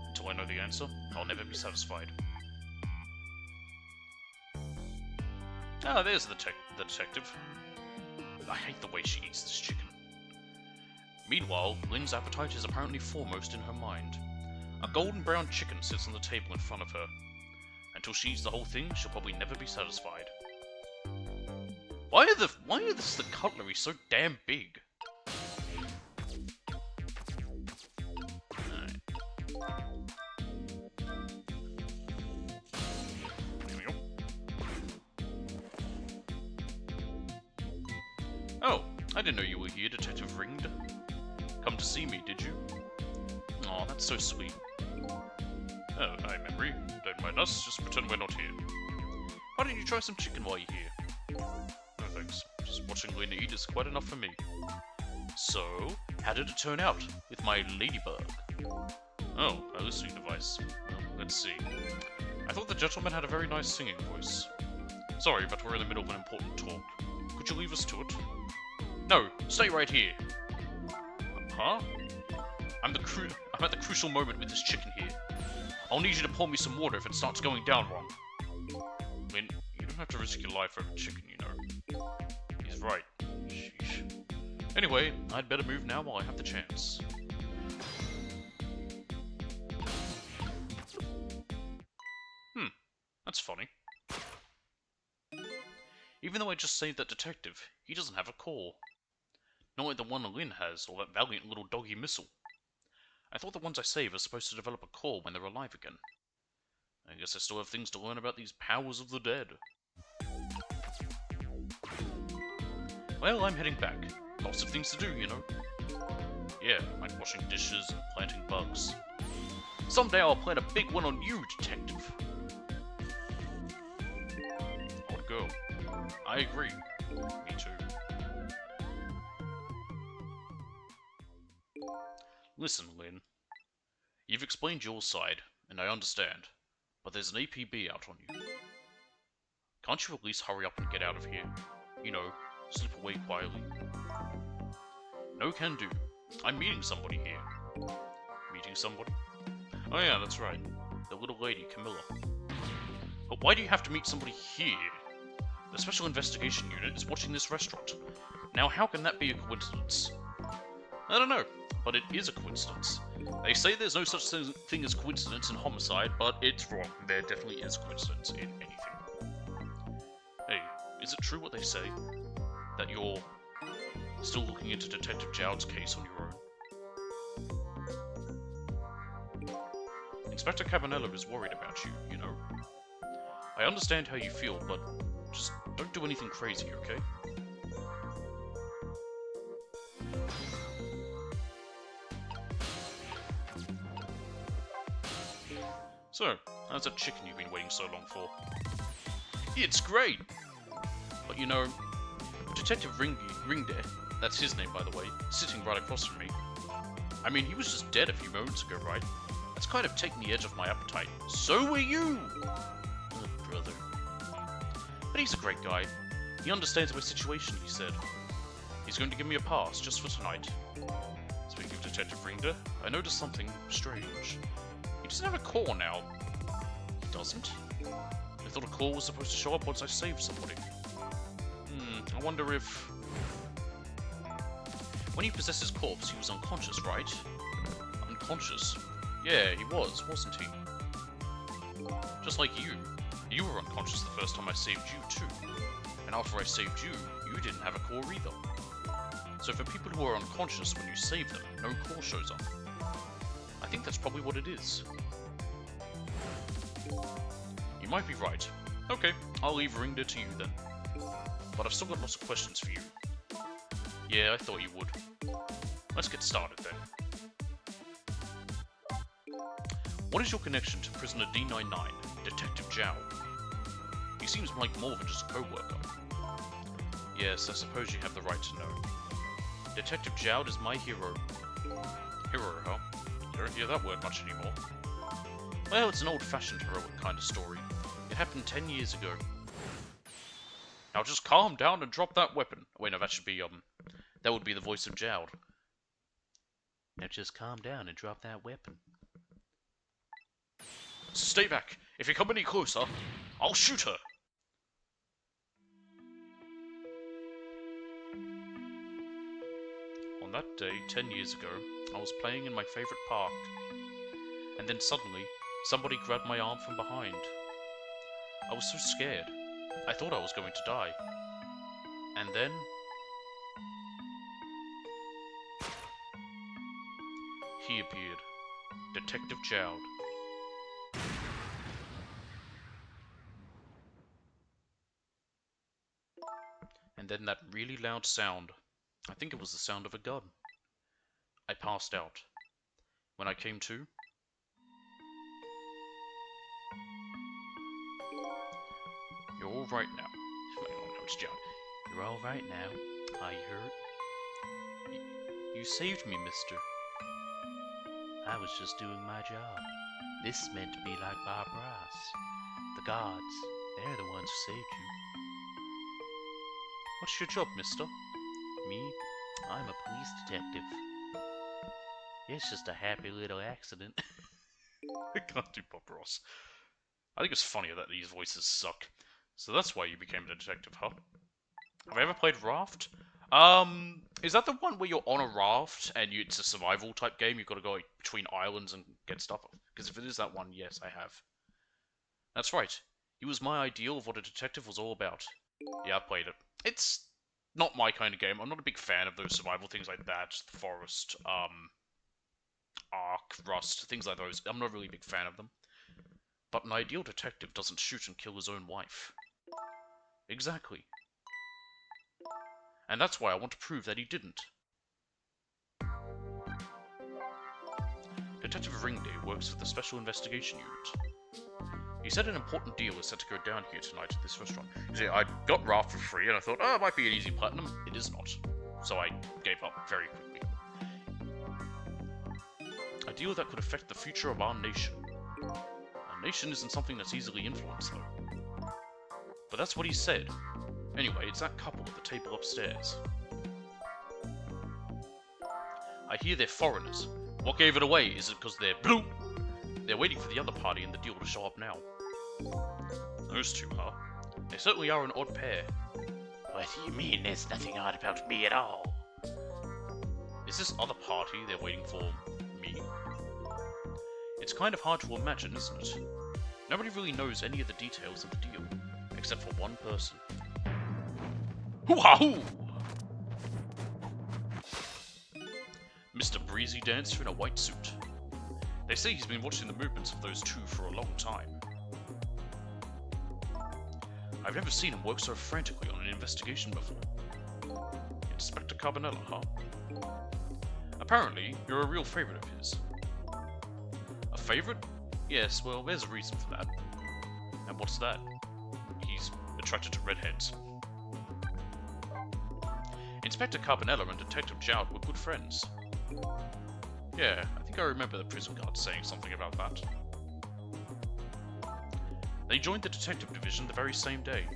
Until I know the answer, I'll never be satisfied. Ah, there's the detective. I hate the way she eats this chicken. Meanwhile, Lynn's appetite is apparently foremost in her mind. A golden brown chicken sits on the table in front of her. Until she eats the whole thing, she'll probably never be satisfied. Why are the cutlery so damn big? Alright. Here we go. Oh, I didn't know you were here, Detective Ringed. Come to see me, did you? Aw, that's so sweet. Oh, hi, Memory. Don't mind us, just pretend we're not here. Why don't you try some chicken while you're here? No thanks. Just watching Lynn eat is quite enough for me. So, how did it turn out with my ladybug? Oh, a listening device. Well, let's see. I thought the gentleman had a very nice singing voice. Sorry, but we're in the middle of an important talk. Could you leave us to it? No, stay right here. Huh? I'm at the crucial moment with this chicken here. I'll need you to pour me some water if it starts going down wrong. Lynn, you don't have to risk your life over chicken, you know. He's right. Sheesh. Anyway, I'd better move now while I have the chance. That's funny. Even though I just saved that detective, he doesn't have a core. Not like the one Lynn has, or that valiant little doggy Missile. I thought the ones I save are supposed to develop a core when they're alive again. I guess I still have things to learn about these powers of the dead. Well, I'm heading back. Lots of things to do, you know. Yeah, like washing dishes and planting bugs. Someday I'll plant a big one on you, detective. Odd girl. I agree. Me too. Listen, Lynn. You've explained your side, and I understand, but there's an APB out on you. Can't you at least hurry up and get out of here? You know, slip away quietly. No can do. I'm meeting somebody here. Meeting somebody? Oh yeah, that's right. The little lady, Camilla. But why do you have to meet somebody here? The Special Investigation Unit is watching this restaurant. Now how can that be a coincidence? I don't know, but it is a coincidence. They say there's no such thing as coincidence in homicide, but it's wrong. There definitely is coincidence in anything. Hey, is it true what they say? That you're still looking into Detective Jowd's case on your own? Inspector Cabanello is worried about you, you know. I understand how you feel, but just don't do anything crazy, okay? So, how's that chicken you've been waiting so long for? It's great! But you know, Detective Ringde, that's his name by the way, sitting right across from me. I mean, he was just dead a few moments ago, right? That's kind of taken the edge off my appetite. So were you! Oh, brother. But he's a great guy. He understands my situation, he said. He's going to give me a pass just for tonight. Speaking of Detective Ringde, I noticed something strange. He doesn't have a core now. He doesn't? I thought a core was supposed to show up once I saved somebody. I wonder if... When he possessed his corpse, he was unconscious, right? Unconscious? Yeah, he was, wasn't he? Just like you. You were unconscious the first time I saved you, too. And after I saved you, you didn't have a core either. So for people who are unconscious when you save them, no core shows up. I think that's probably what it is. You might be right. Okay, I'll leave Ringde to you then. But I've still got lots of questions for you. Yeah, I thought you would. Let's get started then. What is your connection to prisoner D99, Detective Jowd? He seems like more than just a co-worker. Yes, I suppose you have the right to know. Detective Jowd is my hero. Hero, huh? You don't hear that word much anymore. Well, it's an old-fashioned heroic kind of story. It happened 10 years ago. Now just calm down and drop that weapon. Wait, no, that should be, that would be the voice of Jowd. Now just calm down and drop that weapon. Stay back. If you come any closer, I'll shoot her. On that day, 10 years ago, I was playing in my favorite park. And then suddenly, somebody grabbed my arm from behind. I was so scared. I thought I was going to die. And then... he appeared. Detective Jowd. And then that really loud sound. I think it was the sound of a gun. I passed out. When I came to... You're all right now. Oh, no, it's Jowd. You're all right now. Are you hurt? You saved me, mister. I was just doing my job. This is meant to be like Bob Ross. The gods, they're the ones who saved you. What's your job, mister? Me? I'm a police detective. It's just a happy little accident. I can't do Bob Ross. I think it's funnier that these voices suck. So that's why you became a detective, huh? Have I ever played Raft? Is that the one where you're on a raft and it's a survival type game? You've got to go like, between islands and get stuff? Because if it is that one, yes, I have. That's right. He was my ideal of what a detective was all about. Yeah, I've played it. It's not my kind of game. I'm not a big fan of those survival things like that. The Forest, Ark, Rust, things like those. I'm not really a big fan of them. But an ideal detective doesn't shoot and kill his own wife. Exactly. And that's why I want to prove that he didn't. Detective Ringday works for the Special Investigation Unit. He said an important deal is set to go down here tonight at this restaurant. You see, I got Raft for free and I thought, oh, it might be an easy platinum. It is not. So I gave up very quickly. A deal that could affect the future of our nation. Our nation isn't something that's easily influenced, though. But that's what he said. Anyway, it's that couple at the table upstairs. I hear they're foreigners. What gave it away? Is it because they're blue? They're waiting for the other party in the deal to show up now. Those two, huh? They certainly are an odd pair. What do you mean there's nothing odd about me at all? Is this other party they're waiting for me? It's kind of hard to imagine, isn't it? Nobody really knows any of the details of the deal, except for one person. Hoo-ha-hoo! Mr. Breezy Dancer in a white suit. They say he's been watching the movements of those two for a long time. I've never seen him work so frantically on an investigation before. Inspector Carbonella, huh? Apparently, you're a real favorite of his. A favorite? Yes, well, there's a reason for that. And what's that? He's attracted to redheads. Inspector Carbonella and Detective Jowd were good friends. Yeah, I think I remember the prison guard saying something about that. They joined the detective division the very same day.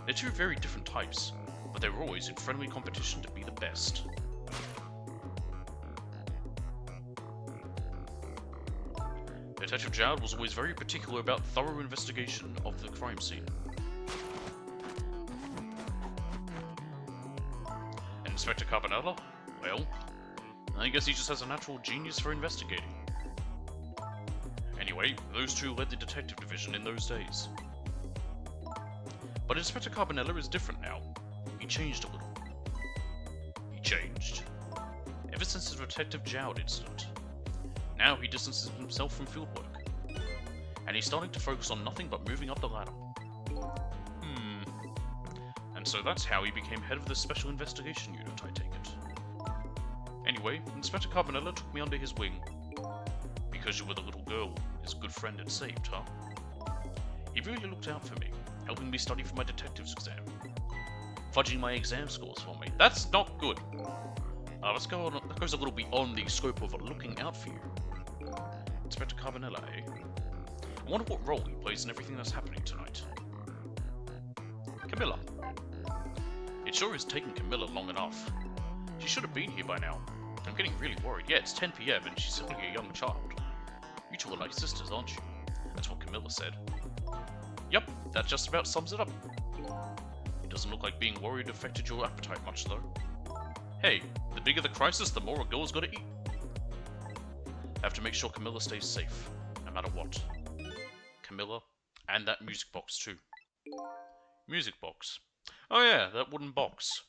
They're two very different types, but they were always in friendly competition to be the best. Detective Jowd was always very particular about thorough investigation of the crime scene. And Inspector Carbonella? Well, I guess he just has a natural genius for investigating. Anyway, those two led the detective division in those days. But Inspector Carbonella is different now. He changed a little. He changed. Ever since the Detective Jowd incident. Now he distances himself from fieldwork. And he's starting to focus on nothing but moving up the ladder. And so that's how he became head of the Special Investigation Unit, I take it. Anyway, Inspector Carbonella took me under his wing. Because you were the little girl his good friend had saved, huh? He really looked out for me, helping me study for my detective's exam. Fudging my exam scores for me. That's not good. Let's go on. That goes a little beyond the scope of looking out for you. Inspector Carbonella, eh? I wonder what role he plays in everything that's happening tonight. Camilla. It sure is taking Camilla long enough. She should have been here by now. I'm getting really worried. Yeah, it's 10 PM and she's only a young child. You two are like sisters, aren't you? That's what Camilla said. Yup, that just about sums it up. It doesn't look like being worried affected your appetite much, though. Hey, the bigger the crisis, the more a girl's gotta eat. I have to make sure Camilla stays safe, no matter what. Camilla, and that music box too. Music box. Oh yeah, that wooden box.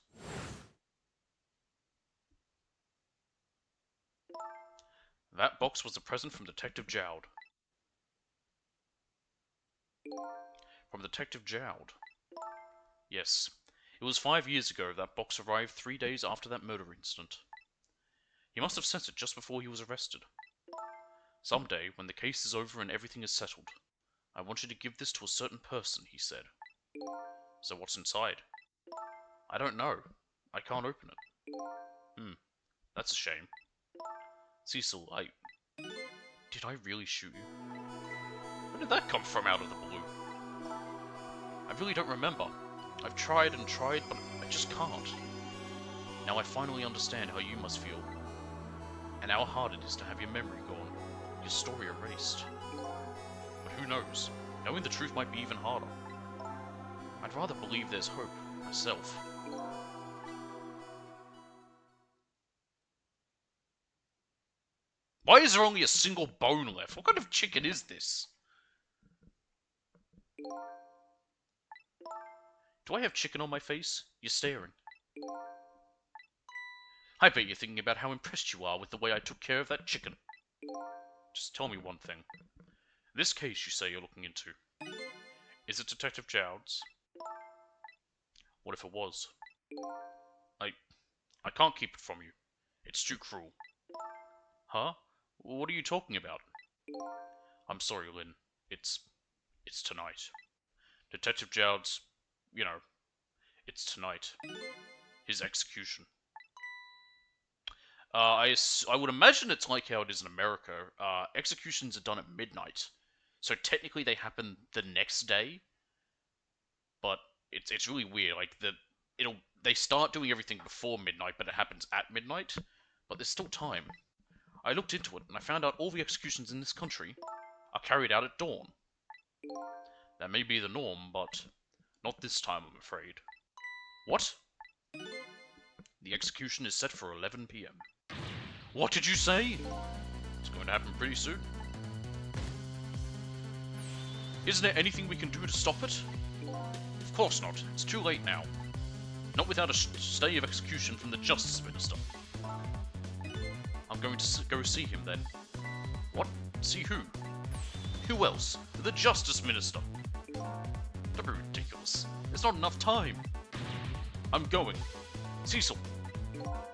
That box was a present from Detective Jowd. From Detective Jowd. Yes, it was 5 years ago that box arrived 3 days after that murder incident. He must have sent it just before he was arrested. Someday, when the case is over and everything is settled, I want you to give this to a certain person, he said. So what's inside? I don't know. I can't open it. That's a shame. Cecil, did I really shoot you? Where did that come from out of the blue? I really don't remember. I've tried and tried, but I just can't. Now I finally understand how you must feel, and how hard it is to have your memory gone, your story erased. But who knows? Knowing the truth might be even harder. I'd rather believe there's hope, myself. Why is there only a single bone left? What kind of chicken is this? Do I have chicken on my face? You're staring. I bet you're thinking about how impressed you are with the way I took care of that chicken. Just tell me one thing. This case you say you're looking into, is it Detective Jowd's? What if it was? I can't keep it from you. It's too cruel. Huh? What are you talking about? I'm sorry, Lynn. It's tonight. Detective Jowd's, you know, it's tonight. His execution. I would imagine it's like how it is in America. Executions are done at midnight, so technically they happen the next day. But it's really weird. Like they start doing everything before midnight, but it happens at midnight. But there's still time. I looked into it and I found out all the executions in this country are carried out at dawn. That may be the norm, but not this time, I'm afraid. What? The execution is set for 11 p.m. What did you say? It's going to happen pretty soon. Isn't there anything we can do to stop it? Of course not. It's too late now. Not without a stay of execution from the Justice Minister. I'm going to go see him then. What? See who? Who else? The Justice Minister. Don't be ridiculous. There's not enough time. I'm going. Cecil.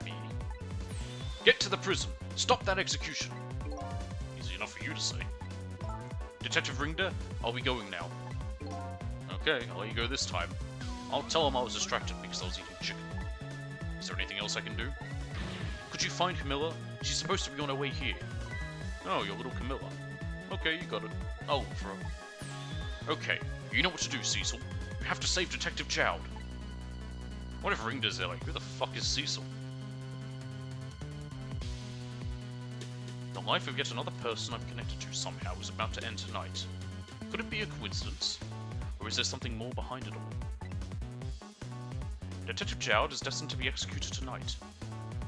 Me. Get to the prison. Stop that execution. Easy enough for you to say. Detective Ringder, I'll be going now. Okay, I'll let you go this time. I'll tell him I was distracted because I was eating chicken. Is there anything else I can do? Could you find Camilla? She's supposed to be on her way here. Oh, your little Camilla. Okay, you got it. I'll look for her. Okay, you know what to do, Cecil. You have to save Detective Jowd. What if Ringder's there? Like, who the fuck is Cecil? The life of yet another person I'm connected to somehow is about to end tonight. Could it be a coincidence? Or is there something more behind it all? Detective Jowd is destined to be executed tonight.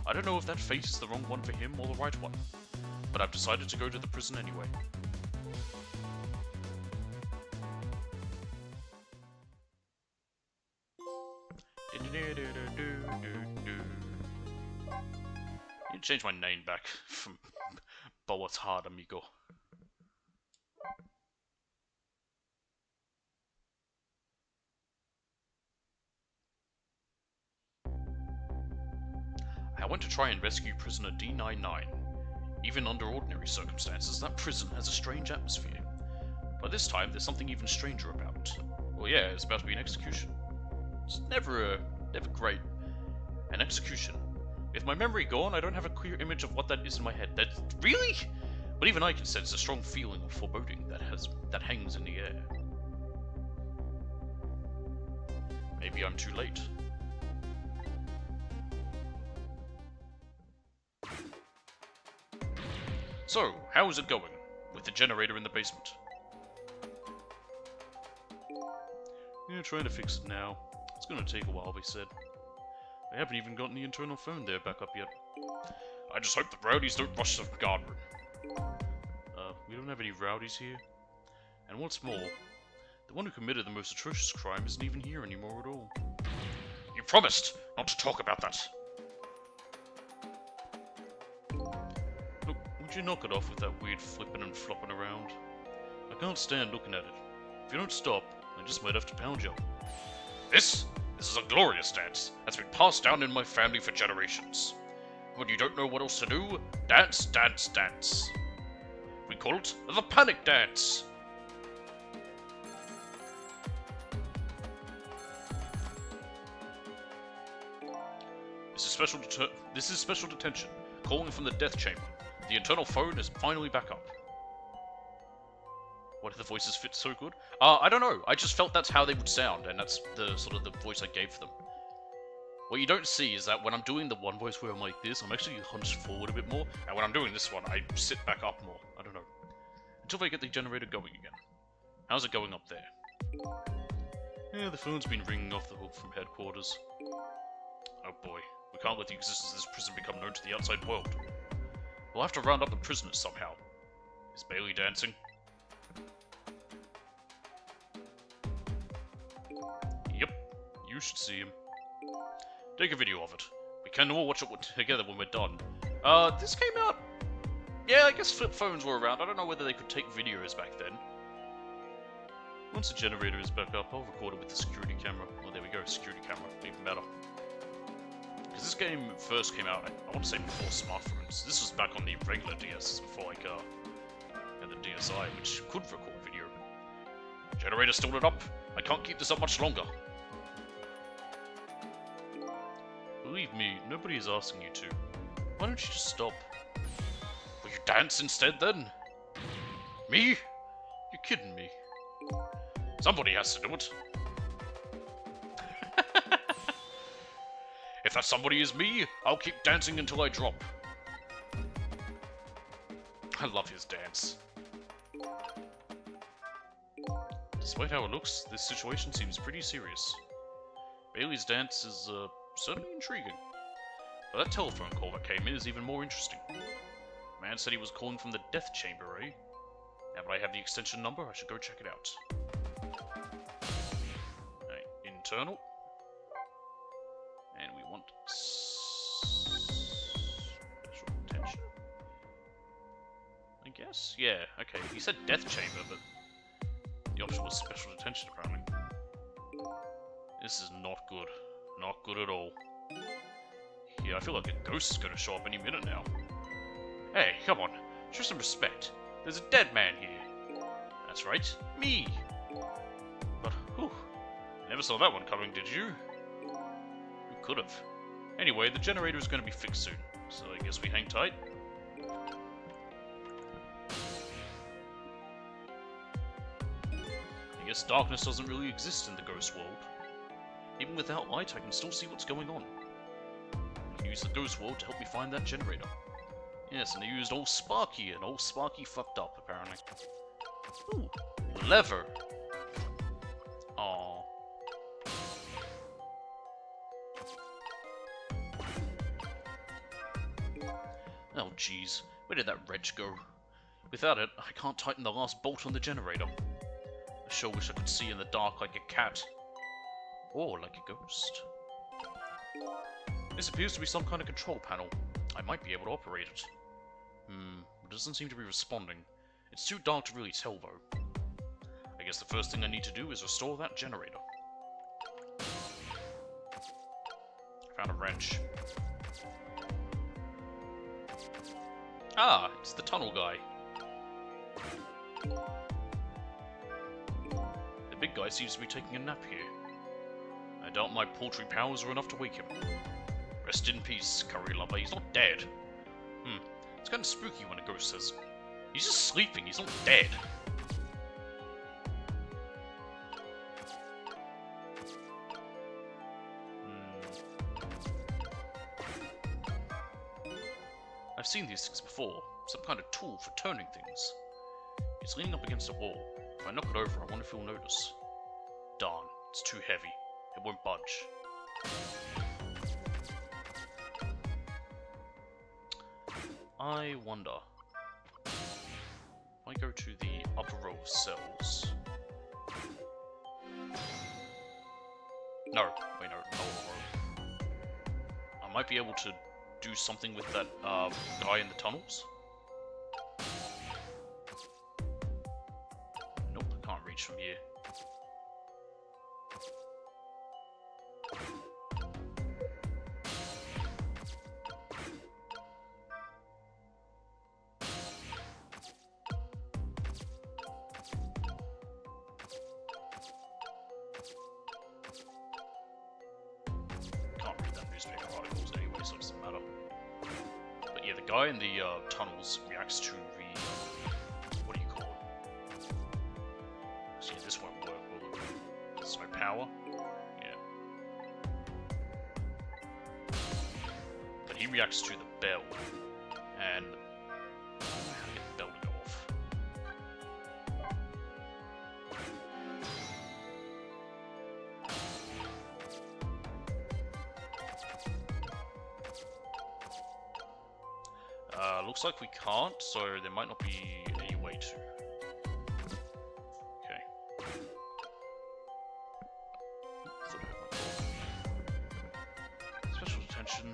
I don't know if that fate is the wrong one for him or the right one, but I've decided to go to the prison anyway. You change my name back from Boa's Hard Amigo. I went to try and rescue prisoner D99. Even under ordinary circumstances, that prison has a strange atmosphere. But this time, there's something even stranger about it. Well, yeah, it's about to be an execution. It's never great. An execution. With my memory gone, I don't have a clear image of what that is in my head. That really? But even I can sense a strong feeling of foreboding that hangs in the air. Maybe I'm too late. So, how is it going with the generator in the basement? Yeah, trying to fix it now. It's gonna take a while, they said. They haven't even gotten the internal phone there back up yet. I just hope the rowdies don't rush the guard room. We don't have any rowdies here. And what's more, the one who committed the most atrocious crime isn't even here anymore at all. You promised not to talk about that. Look, would you knock it off with that weird flipping and flopping around? I can't stand looking at it. If you don't stop, I just might have to pound you. This is a glorious dance that's been passed down in my family for generations. When you don't know what else to do, dance, dance, dance. We call it the Panic Dance. This is special detention, calling from the death chamber. The internal phone is finally back up. Why do the voices fit so good? I don't know. I just felt that's how they would sound, and that's the sort of the voice I gave them. What you don't see is that when I'm doing the one voice where I'm like this, I'm actually hunched forward a bit more, and when I'm doing this one, I sit back up more. I don't know. Until they get the generator going again. How's it going up there? Yeah, the phone's been ringing off the hook from headquarters. Oh boy, we can't let the existence of this prison become known to the outside world. We'll have to round up the prisoners somehow. Is Bailey dancing? Yep, you should see him. Take a video of it. We can all watch it together when we're done. This came out... Yeah, I guess flip phones were around. I don't know whether they could take videos back then. Once the generator is back up, I'll record it with the security camera. Oh, there we go, security camera. Even better. Because this game first came out, I want to say before smartphones. This was back on the regular DS, before like, and the DSi, which could record video. Generator started up. I can't keep this up much longer. Believe me, nobody is asking you to. Why don't you just stop? Will you dance instead, then? Me? You're kidding me. Somebody has to do it. If that somebody is me, I'll keep dancing until I drop. I love his dance. Despite how it looks, this situation seems pretty serious. Bailey's dance is, certainly intriguing. But that telephone call that came in is even more interesting. The man said he was calling from the death chamber, eh? Now that I have the extension number, I should go check it out. Right, internal. And we want special attention. I guess? Yeah, okay. He said death chamber, but the option was special attention, apparently. This is not good. Not good at all. Yeah, I feel like a ghost is gonna show up any minute now. Hey, come on. Show some respect. There's a dead man here. That's right. Me! But, whew. Never saw that one coming, did you? Who could have? Anyway, the generator is gonna be fixed soon. So I guess we hang tight. I guess darkness doesn't really exist in the ghost world. Even without light, I can still see what's going on. I can use the ghost world to help me find that generator. Yes, and I used old Sparky, and old Sparky fucked up, apparently. Ooh, lever! Aww. Oh jeez, where did that wrench go? Without it, I can't tighten the last bolt on the generator. I sure wish I could see in the dark like a cat. Or like a ghost. This appears to be some kind of control panel. I might be able to operate it. It doesn't seem to be responding. It's too dark to really tell, though. I guess the first thing I need to do is restore that generator. Found a wrench. Ah, it's the tunnel guy. The big guy seems to be taking a nap here. I doubt my paltry powers are enough to wake him. Rest in peace, Curry Lover. He's not dead. It's kind of spooky when a ghost says, he's just sleeping, he's not dead. I've seen these things before. Some kind of tool for turning things. It's leaning up against a wall. If I knock it over, I wonder if he'll notice. Darn, it's too heavy. It won't budge. I wonder. If I go to the upper row of cells. No, wait, no, lower row. I might be able to do something with that guy in the tunnels. Nope, I can't reach from here. The guy in the tunnels reacts to the, what do you call it? reacts to the bell, and I don't know how to get the bell to go off. Looks like we can't, so there might not be any way to. Okay. Thought I had my call. Special attention.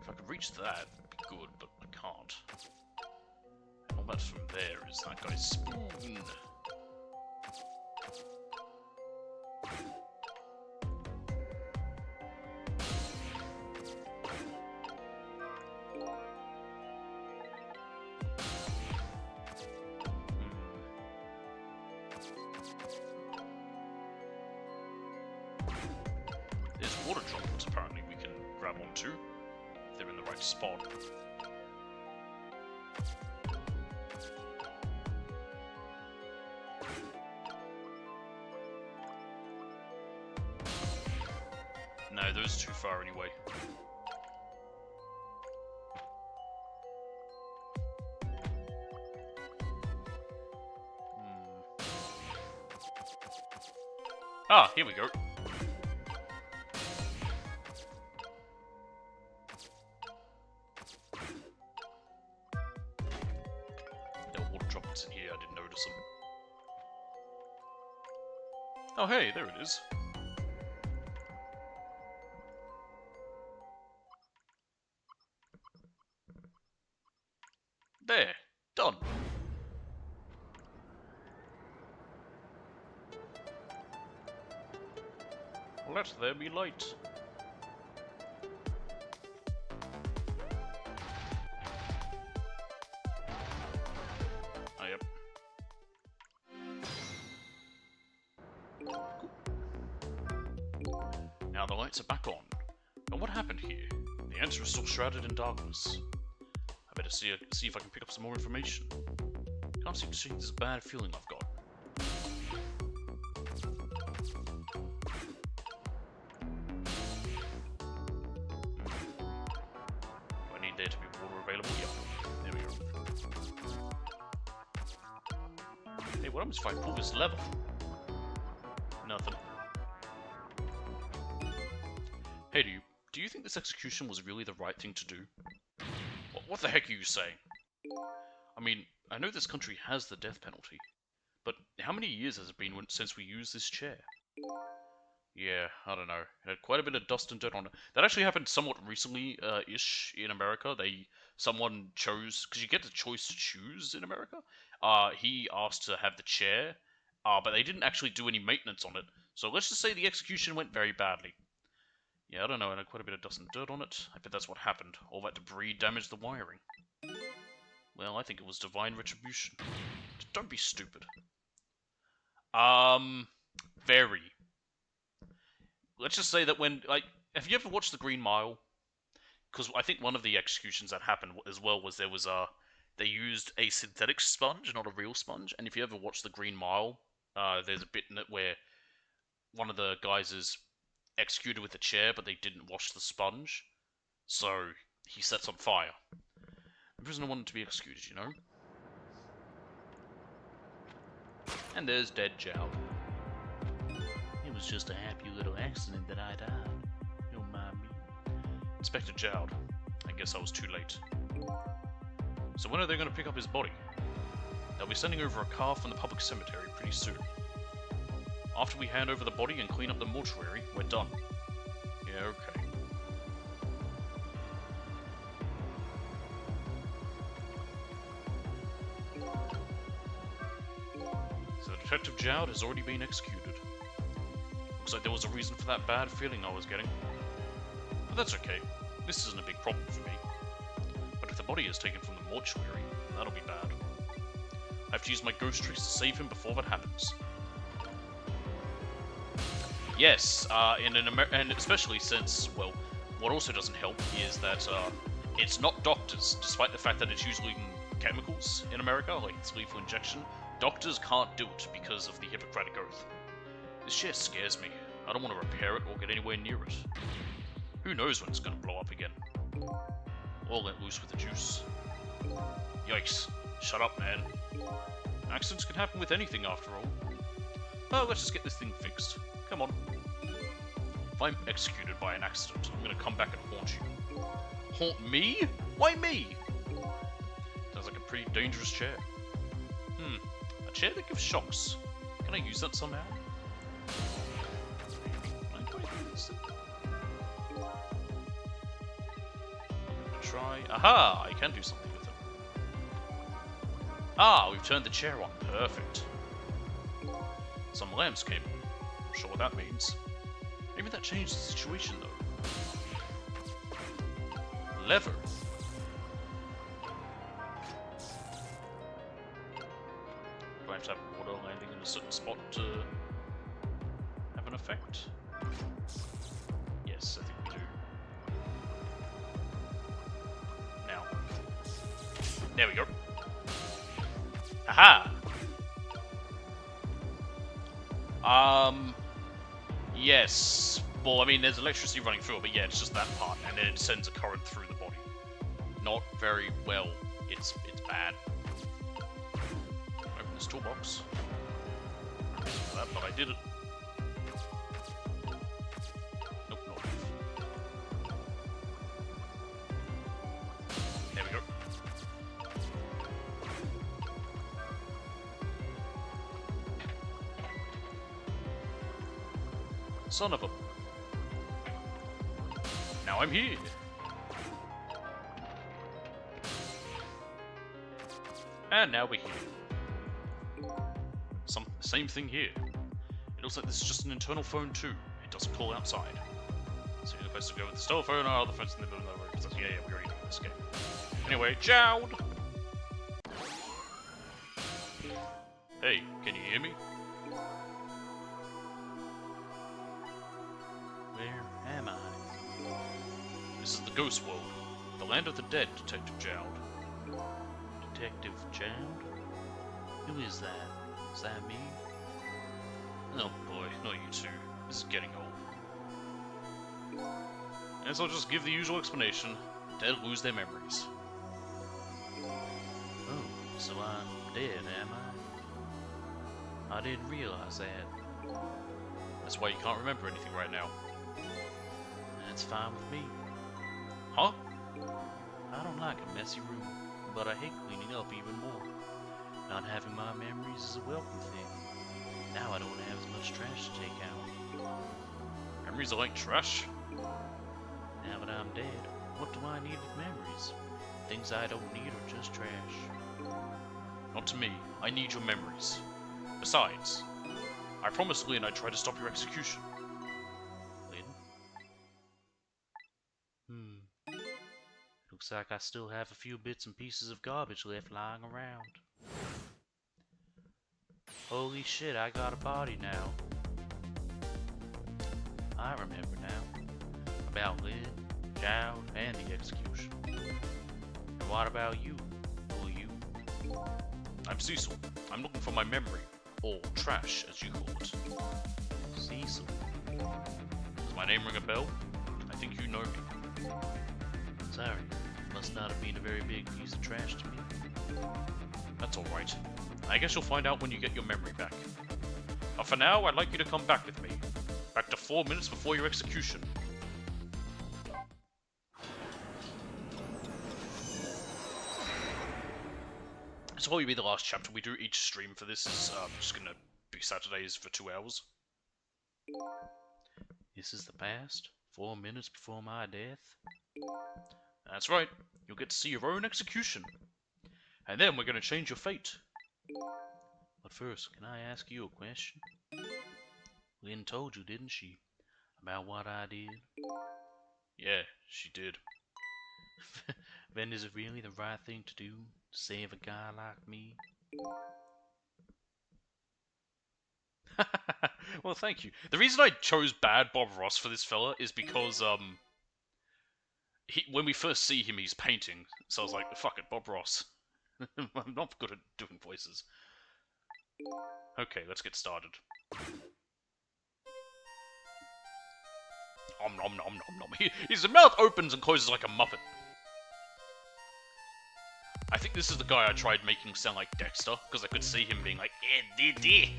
If I could reach that, it'd be good, but I can't. All that's from there is that guy's spoon. There's water droplets apparently we can grab onto. If they're in the right spot. No, those are too far anyway. Ah, here we go. There were water droplets in here, I didn't notice them. Oh hey, there it is. There, done. Let there be light. Ah, yep. Cool. Now the lights are back on. But what happened here? The answer is still shrouded in darkness. I better see if I can pick up some more information. Can't seem to shake this bad feeling I've got. Do I need there to be water available? Yep. There we go. Hey, what happens if I pull this lever? Nothing. Hey, do you think this execution was really the right thing to do? What the heck are you saying? I mean, I know this country has the death penalty, but how many years has it been since we used this chair? Yeah, I don't know. It had quite a bit of dust and dirt on it. That actually happened somewhat recently, ish, in America. Someone chose, because you get the choice to choose in America. He asked to have the chair, but they didn't actually do any maintenance on it. So let's just say the execution went very badly. Yeah, I don't know, it had quite a bit of dust and dirt on it. I bet that's what happened. All that debris damaged the wiring. Well, I think it was divine retribution. Don't be stupid. Very. Let's just say that when, like, have you ever watched The Green Mile? Because I think one of the executions that happened as well was they used a synthetic sponge, not a real sponge. And if you ever watch The Green Mile, there's a bit in it where one of the guys is executed with a chair, but they didn't wash the sponge, so he sets on fire. The prisoner wanted to be executed, you know? And there's dead Jowd. It was just a happy little accident that I died. Don't mind me. Inspector Jowd. I guess I was too late. So when are they going to pick up his body? They'll be sending over a car from the public cemetery pretty soon. After we hand over the body and clean up the mortuary, we're done. Yeah, okay. So Detective Jowd has already been executed. Looks like there was a reason for that bad feeling I was getting. But that's okay. This isn't a big problem for me. But if the body is taken from the mortuary, that'll be bad. I have to use my ghost tricks to save him before that happens. Yes, and especially since, well, what also doesn't help is that it's not doctors, despite the fact that it's usually chemicals in America, like it's lethal injection. Doctors can't do it because of the Hippocratic Oath. This chair scares me. I don't want to repair it or get anywhere near it. Who knows when it's going to blow up again. Or let loose with the juice. Yikes. Shut up, man. Accidents can happen with anything after all. Oh, let's just get this thing fixed. Come on. If I'm executed by an accident, I'm going to come back and haunt you. Haunt me? Why me? Sounds like a pretty dangerous chair. A chair that gives shocks. Can I use that somehow? Can I do anything with this thing? Try. Aha! I can do something with it. Ah, we've turned the chair on. Perfect. Some lamps came. Not sure what that means. Maybe that changed the situation though. Lever. Do I have to have water landing in a certain spot to have an effect? Yes, I think we do. Now. There we go. Aha! Yes. Well, I mean, there's electricity running through it, but yeah, it's just that part, and then it sends a current through the body. Not very well. It's bad. Open this toolbox. For that, but I did it. Nope, not. There we go. Son of a... Now I'm here. And now we're here. Same thing here. It looks like this is just an internal phone too. It doesn't call outside. So you're supposed to go with this telephone or other phones in the middle of the road. Yeah, we already know this game. Anyway, Jowd! Hey, can you hear me? Where am I? This is the Ghost World, the land of the dead, Detective Jowd. Detective Jowd? Who is that? Is that me? Oh boy, not you two. This is getting old. And so I'll just give the usual explanation. Dead lose their memories. Oh, so I'm dead, am I? I didn't realize that. That's why you can't remember anything right now. That's fine with me. Huh? I don't like a messy room, but I hate cleaning up even more. Not having my memories is a welcome thing. Now I don't have as much trash to take out. Memories are like trash? Now that I'm dead, what do I need with memories? Things I don't need are just trash. Not to me. I need your memories. Besides, I promised Lynn I'd try to stop your execution. Lynn? Looks like I still have a few bits and pieces of garbage left lying around. Holy shit, I got a body now. I remember now. About Lynn, Jowd, and the execution. And what about you? Who are you? I'm Cecil. I'm looking for my memory. Or trash, as you call it. Cecil. Does my name ring a bell? I think you know me. Sorry. Must not have been a very big piece of trash to me. That's alright. I guess you'll find out when you get your memory back. But for now, I'd like you to come back with me. Back to 4 minutes before your execution. This will probably be the last chapter we do each stream for this. Is just gonna be Saturdays for 2 hours. This is the past? 4 minutes before my death? That's right. You'll get to see your own execution. And then we're gonna change your fate. But first, can I ask you a question? Lynn told you, didn't she? About what I did? Yeah, she did. Then is it really the right thing to do? To save a guy like me? Well, thank you. The reason I chose Bad Bob Ross for this fella is because, when we first see him, he's painting. So I was like, fuck it, Bob Ross. I'm not good at doing voices. Okay, let's get started. Om nom nom nom nom. His mouth opens and closes like a muppet. I think this is the guy I tried making sound like Dexter, because I could see him being like, Didi.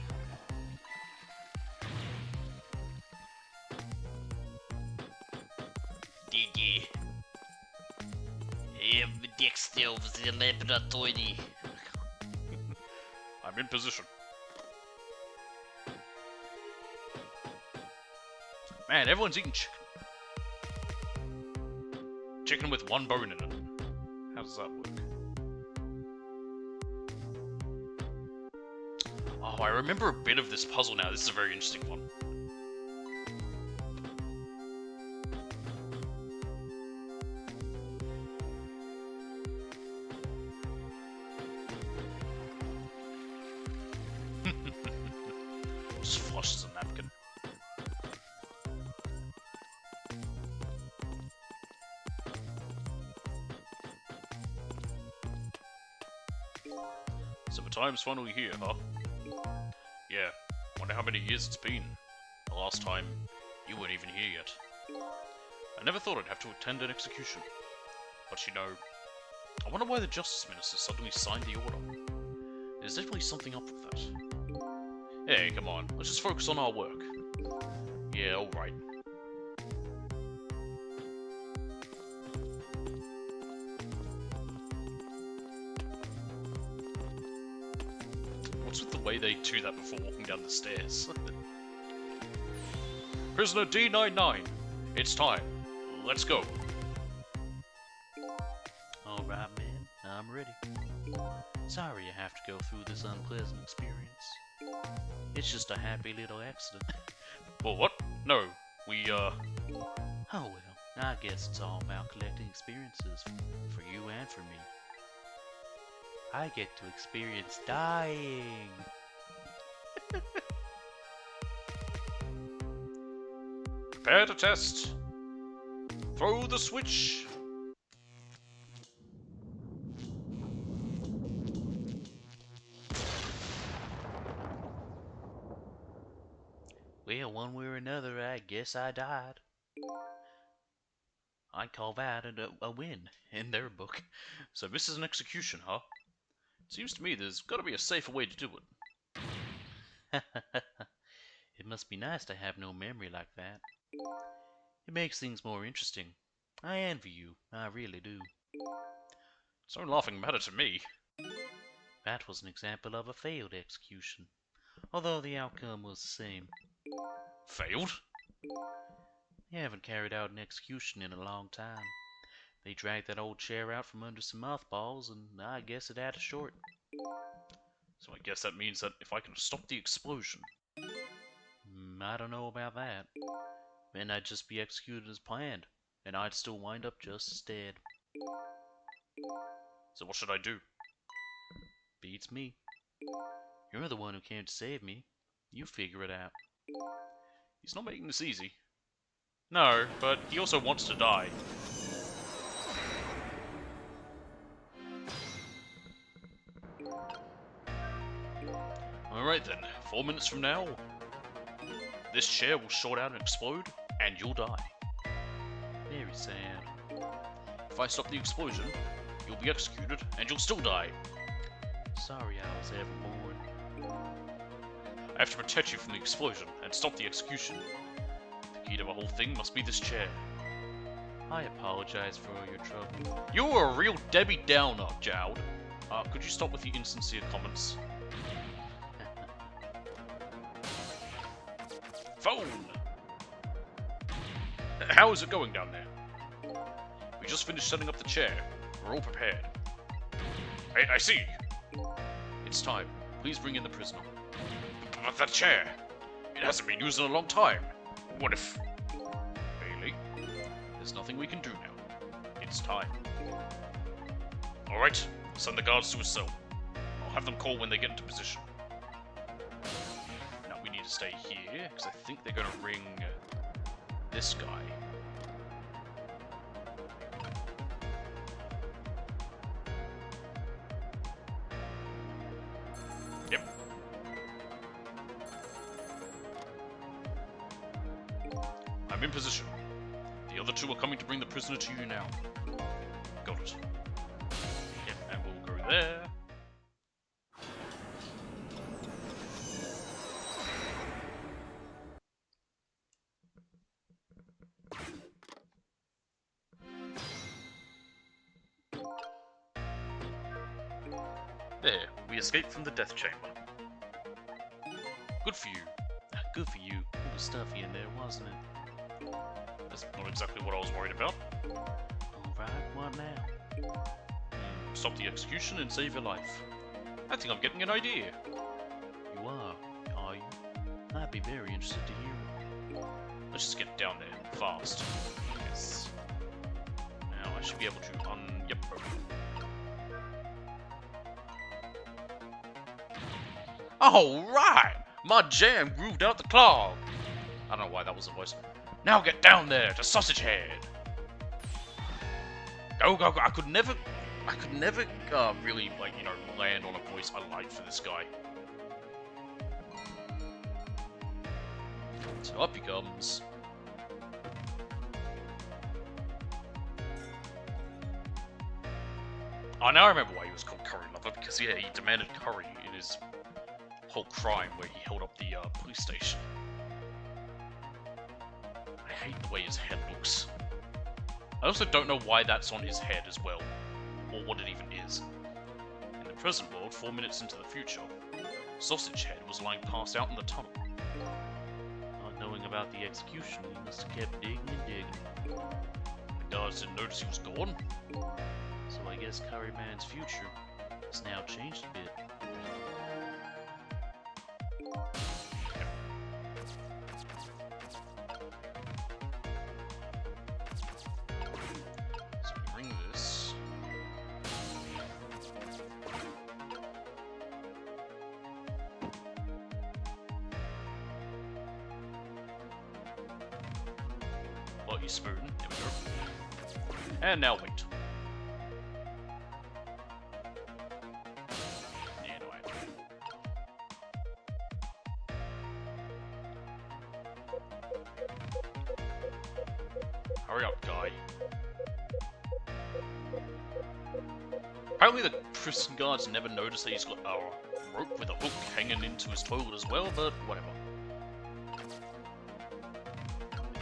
Didi. I am Dexter of the laboratory. I'm in position. Man, everyone's eating chicken. Chicken with one bone in it. How does that work? Oh, I remember a bit of this puzzle now. This is a very interesting one. Just flushes a napkin. Summertime's finally here, huh? Yeah, wonder how many years it's been. The last time, you weren't even here yet. I never thought I'd have to attend an execution. But you know, I wonder why the Justice Minister suddenly signed the order. There's definitely something up with that. Hey, come on, let's just focus on our work. Yeah, alright. What's with the way they do that before walking down the stairs? Prisoner D99, it's time. Let's go. Alright, man, I'm ready. Sorry you have to go through this unpleasant experience. It's just a happy little accident. Well, what? No, we, Oh well, I guess it's all about collecting experiences for you and for me. I get to experience dying! Prepare to test! Throw the switch! Well, one way or another, I guess I died. I call that a win in their book. So this is an execution, huh? Seems to me there's gotta be a safer way to do it. It must be nice to have no memory like that. It makes things more interesting. I envy you, I really do. It's no laughing matter to me. That was an example of a failed execution, although the outcome was the same. Failed? They haven't carried out an execution in a long time. They dragged that old chair out from under some mothballs, and I guess it had a short. So I guess that means that if I can stop the explosion... I don't know about that. Then I'd just be executed as planned, and I'd still wind up just as dead. So what should I do? Beats me. You're the one who came to save me. You figure it out. He's not making this easy. No, but he also wants to die. Alright then, 4 minutes from now, this chair will short out and explode, and you'll die. Very sad. If I stop the explosion, you'll be executed, and you'll still die. Sorry I was ever born. I have to protect you from the explosion, and stop the execution. The key to the whole thing must be this chair. I apologize for all your trouble. You're a real Debbie Downer, Jowd. Could you stop with the insincere comments? Phone! How is it going down there? We just finished setting up the chair. We're all prepared. I see. It's time. Please bring in the prisoner. But that chair! It hasn't been used in a long time. What if... Bailey? There's nothing we can do now. It's time. Alright, send the guards to his cell. I'll have them call when they get into position. Now we need to stay here, because I think they're going to ring... this guy. I'm in position. The other two are coming to bring the prisoner to you now. Got it. Yep, and we'll go there. There, we escaped from the death chamber. Good for you. Good for you. It was stuffy in there, wasn't it? That's not exactly what I was worried about. Alright, what now? Stop the execution and save your life. I think I'm getting an idea. You are you? I'd be very interested to hear it. Let's just get down there fast. Yes. Now I should be able to yep. Alright! My jam grooved out the clog! I don't know why that was the voice. Now get down there to Sausage Head! Go, go, go! I could never really, like, you know, land on a voice I liked for this guy. So up he comes. Oh, now I remember why he was called Curry Lover, because yeah, he demanded curry in his whole crime where he held up the police station. I hate the way his head looks. I also don't know why that's on his head as well, or what it even is. In the present world, 4 minutes into the future, Sausage Head was lying passed out in the tunnel. Not knowing about the execution, he must have kept digging and digging. The guards didn't notice he was gone. So I guess Curryman's future has now changed a bit. So we bring this. Lucky spoon. There we go. And now wait. Hurry up, guy. Apparently the prison guards never noticed that he's got a rope with a hook hanging into his toilet as well, but whatever.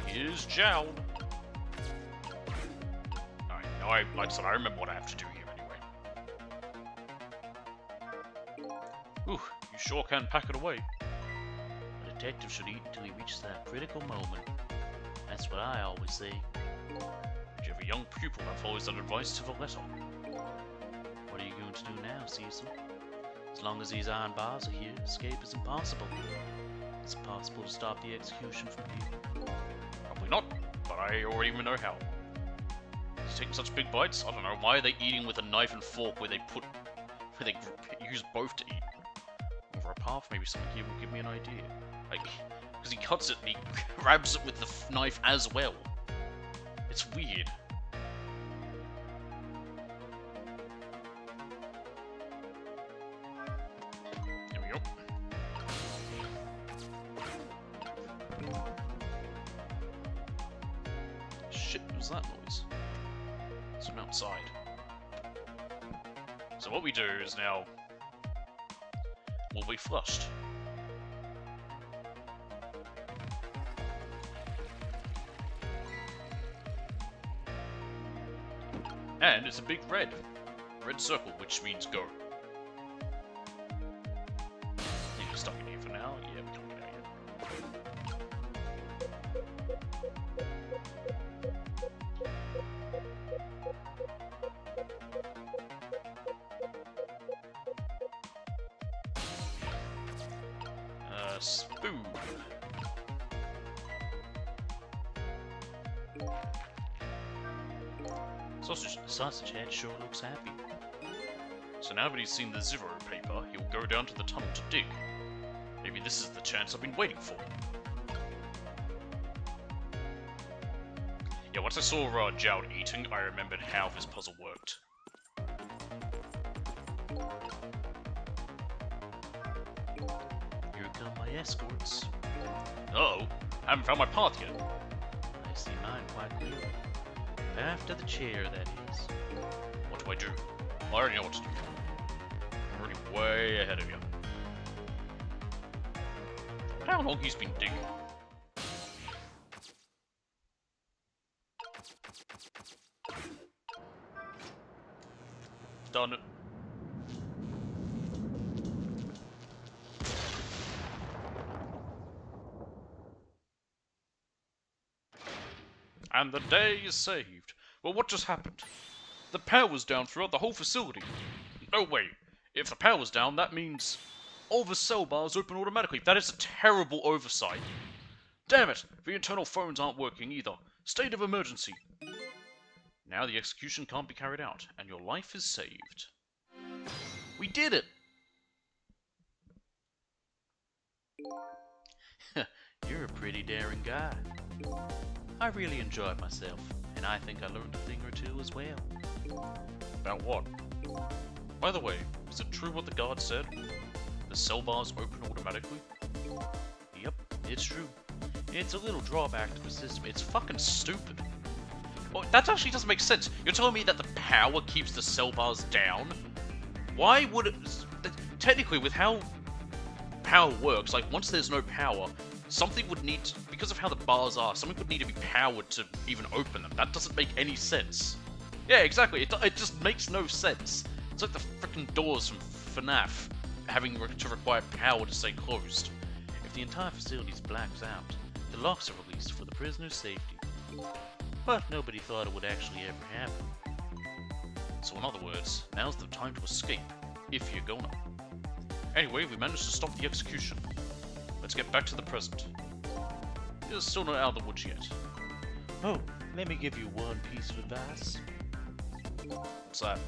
Here's Jowd. Alright, now like I said, I remember what I have to do here anyway. Ooh, you sure can pack it away. A detective should eat until he reaches that critical moment. That's what I always say. Did you have a young pupil that follows that advice to the letter? What are you going to do now, Cecil? As long as these iron bars are here, escape is impossible. Is it possible to stop the execution from here? Probably not, but I already even know how. He's taking such big bites, I don't know, why are they eating with a knife and fork where they use both to eat? Over a path, maybe someone here will give me an idea. Like, because he cuts it and he grabs it with the knife as well. It's weird. There we go. Shit, what was that noise? It's from outside. So what we do is now... we'll be flushed. And it's a big red circle, which means go. I think we're stuck in here for now. Yeah, we can't get out yet. Spoon. Sausage Head sure looks happy. So now that he's seen the Zero paper, he'll go down to the tunnel to dig. Maybe this is the chance I've been waiting for. Yeah, once I saw Jowd eating, I remembered how this puzzle worked. Here come my escorts. Uh-oh, I haven't found my path yet. I see mine quite clearly. Path to the chair, that is. What do I do? I already know what to do. I'm already way ahead of you. How long he's been digging? Done it. And the day is saved. Well, what just happened? The power's down throughout the whole facility. No way. If the power's down, that means all the cell bars open automatically. That is a terrible oversight. Damn it! The internal phones aren't working either. State of emergency. Now the execution can't be carried out, and your life is saved. We did it! You're a pretty daring guy. I really enjoyed myself, and I think I learned a thing or two as well. About what? By the way, is it true what the guard said? The cell bars open automatically? Yep, it's true. It's a little drawback to the system. It's fucking stupid. Well, that actually doesn't make sense. You're telling me that the power keeps the cell bars down? Why would it... Technically, with how power works, like, once there's no power, something would need to, because of how the bars are, something would need to be powered to even open them. That doesn't make any sense. Yeah, exactly. It just makes no sense. It's like the frickin' doors from FNAF having to require power to stay closed. If the entire facility blacks out, the locks are released for the prisoner's safety. But nobody thought it would actually ever happen. So in other words, now's the time to escape, if you're gonna. Anyway, we managed to stop the execution. Let's get back to the present. You're still not out of the woods yet. Oh, let me give you one piece of advice. What's that?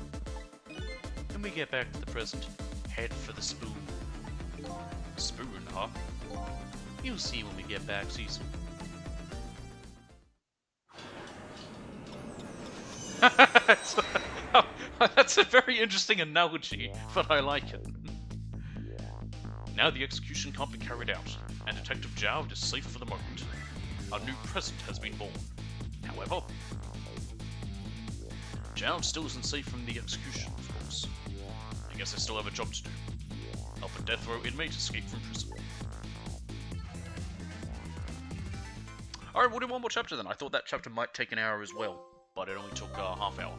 When we get back to the present, head for the spoon. Spoon, huh? You'll see when we get back, Cecil. That's a very interesting analogy, but I like it. Now the execution can't be carried out, and Detective Jowd is safe for the moment. A new present has been born. However, Jowd still isn't safe from the execution, of course. I guess I still have a job to do. Help a death row inmate escape from prison. Alright, we'll do one more chapter then. I thought that chapter might take an hour as well, but it only took half hour.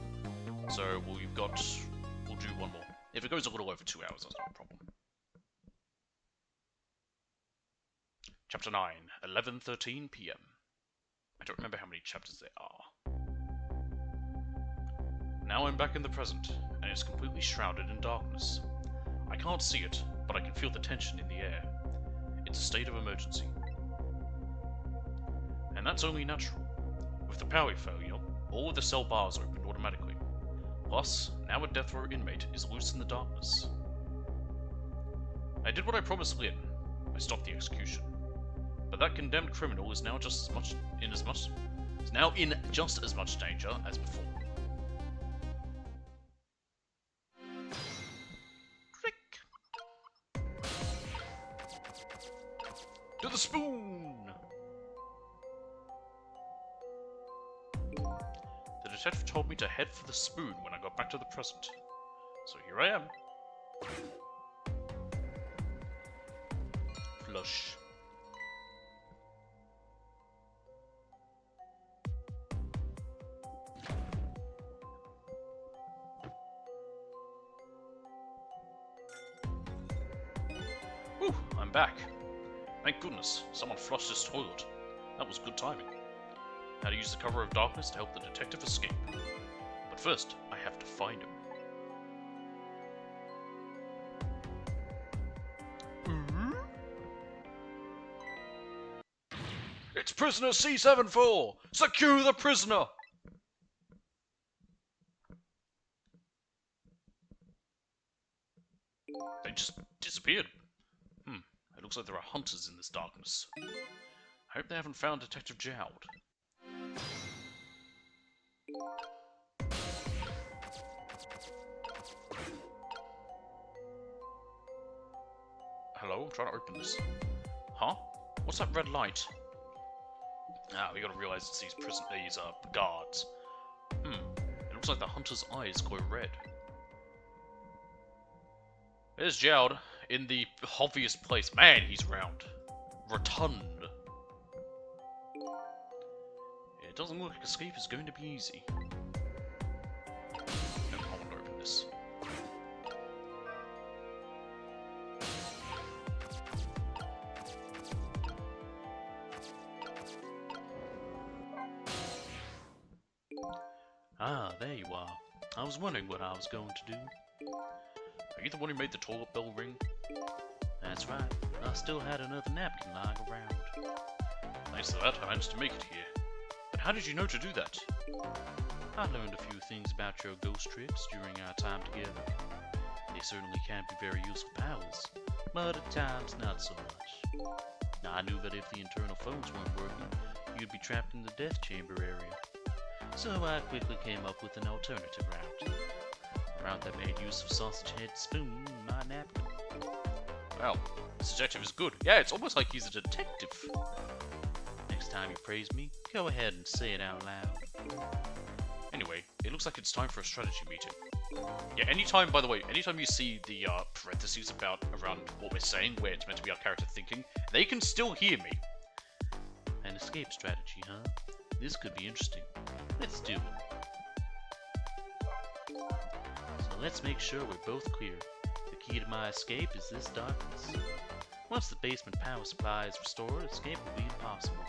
So we'll do one more. If it goes a little over 2 hours, that's not a problem. Chapter 9, 11:13 p.m. I don't remember how many chapters there are. Now I'm back in the present, and it's completely shrouded in darkness. I can't see it, but I can feel the tension in the air. It's a state of emergency. And that's only natural. With the power failure, all of the cell bars opened automatically. Plus, now a death row inmate is loose in the darkness. I did what I promised Lynn. I stopped the execution. But that condemned criminal is now in just as much danger as before. Trick! To the spoon! The detective told me to head for the spoon when I got back to the present. So here I am. Flush. Whew, I'm back. Thank goodness, someone flushed this toilet. That was good timing. How to use the cover of darkness to help the detective escape. But first, I have to find him. It's prisoner C74! Secure the prisoner! They just disappeared. It looks like there are hunters in this darkness. I hope they haven't found Detective Jowd. Hello, I'm trying to open this. Huh? What's that red light? Ah, we gotta realize it's these guards. It looks like the hunter's eyes glow red. There's Jowd in the obvious place. Man, he's round. Rotund. It doesn't look like escape is going to be easy. No, I want to open this. Ah, there you are. I was wondering what I was going to do. Are you the one who made the toilet bell ring? That's right. I still had another napkin lying around. Thanks to that, I managed to make it here. But how did you know to do that? I learned a few things about your ghost tricks during our time together. They certainly can be very useful powers, but at times not so much. I knew that if the internal phones weren't working, you'd be trapped in the death chamber area. So I quickly came up with an alternative route. A route that made use of Sausage Head's spoon in my napkin. Well, this detective is good. Yeah, it's almost like he's a detective. Next time you praise me, go ahead and say it out loud. Anyway, it looks like it's time for a strategy meeting. Yeah, anytime, by the way, anytime you see the parentheses around what we're saying, where it's meant to be our character thinking, they can still hear me. An escape strategy, huh? This could be interesting. Let's do it. So let's make sure we're both clear. The key to my escape is this darkness. Once the basement power supply is restored, escape will be impossible.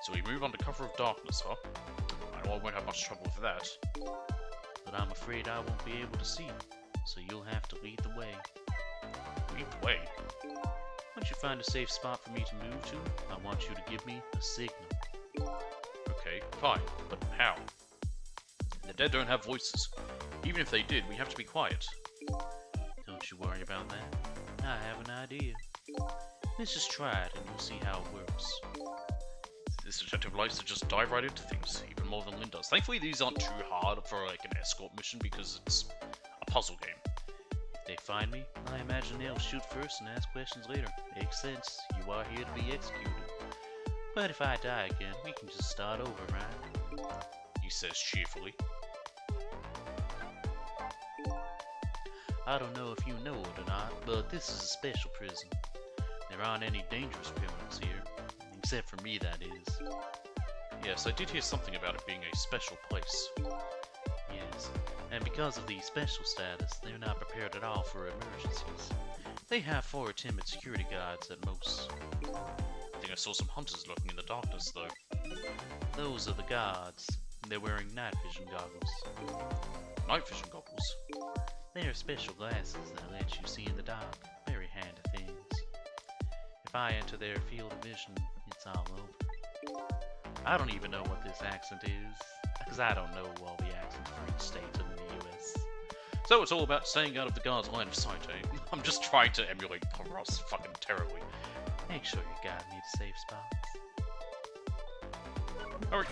So we move under cover of darkness, huh? I know I won't have much trouble with that. But I'm afraid I won't be able to see, so you'll have to lead the way. Lead the way? Once you find a safe spot for me to move to, I want you to give me a signal. Okay, fine, but how? The dead don't have voices. Even if they did, we have to be quiet. Don't you worry about that. I have an idea. Let's just try it and you'll see how it works. This detective likes to just dive right into things, even more than Lynn does. Thankfully, these aren't too hard for like an escort mission because it's a puzzle game. If they find me, I imagine they'll shoot first and ask questions later. Makes sense. You are here to be executed. But if I die again, we can just start over, right? He says cheerfully. I don't know if you know it or not, but this is a special prison. There aren't any dangerous criminals here. Except for me, that is. Yes, I did hear something about it being a special place. Yes, and because of the special status, they're not prepared at all for emergencies. They have 4 timid security guards at most. I think I saw some hunters lurking in the darkness, though. Those are the guards. They're wearing night vision goggles. Night vision goggles? They are special glasses that let you see in the dark. Very handy things. If I enter their field of vision, it's all over. I don't even know what this accent is, because I don't know all the accents for each state in the US. So it's all about staying out of the guard's line of sight, eh? I'm just trying to emulate Ross fucking terribly. Make sure you guide me to safe spots. Hurry!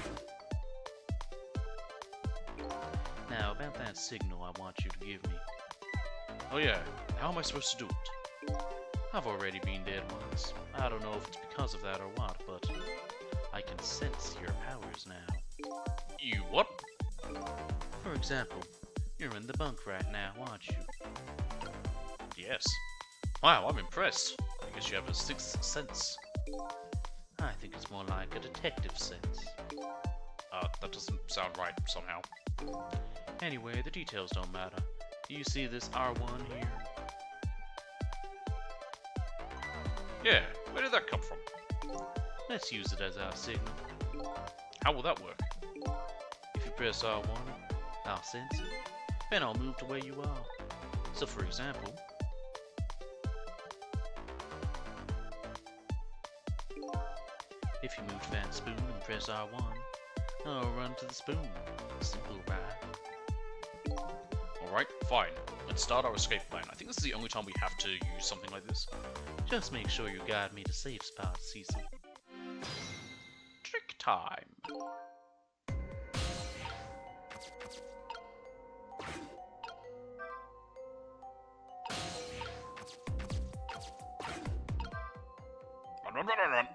Now, about that signal I want you to give me. Oh yeah, how am I supposed to do it? I've already been dead once. I don't know if it's because of that or what, but I can sense your powers now. You what? For example, you're in the bunk right now, aren't you? Yes. Wow, I'm impressed. I guess you have a 6th sense. I think it's more like a detective sense. That doesn't sound right somehow. Anyway, the details don't matter. Do you see this R1 here? Yeah, where did that come from? Let's use it as our signal. How will that work? If you press R1, I'll sense it. Then I'll move to where you are. So for example, if you move to that spoon and press R1, I'll run to the spoon. Simple, right? Alright, fine. Let's start our escape plan. I think this is the only time we have to use something like this. Just make sure you guide me to safe spots, Cecil. Trick time! Run, run, run, run, run!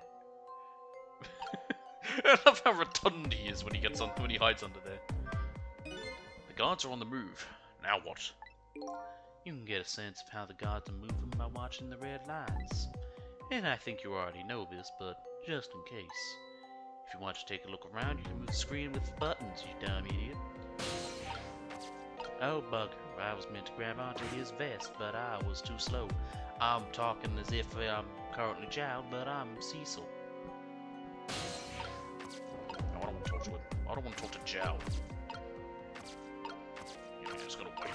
I love how rotund he is when he gets when he hides under there. The guards are on the move. Now what? You can get a sense of how the guards are moving by watching the red lights. And I think you already know this, but just in case. If you want to take a look around, you can move the screen with the buttons, you dumb idiot. Oh, bugger. I was meant to grab onto his vest, but I was too slow. I'm talking as if I'm currently Child, but I'm Cecil. No, I don't want to talk to him. I don't want to talk to Jow. You just gotta wait.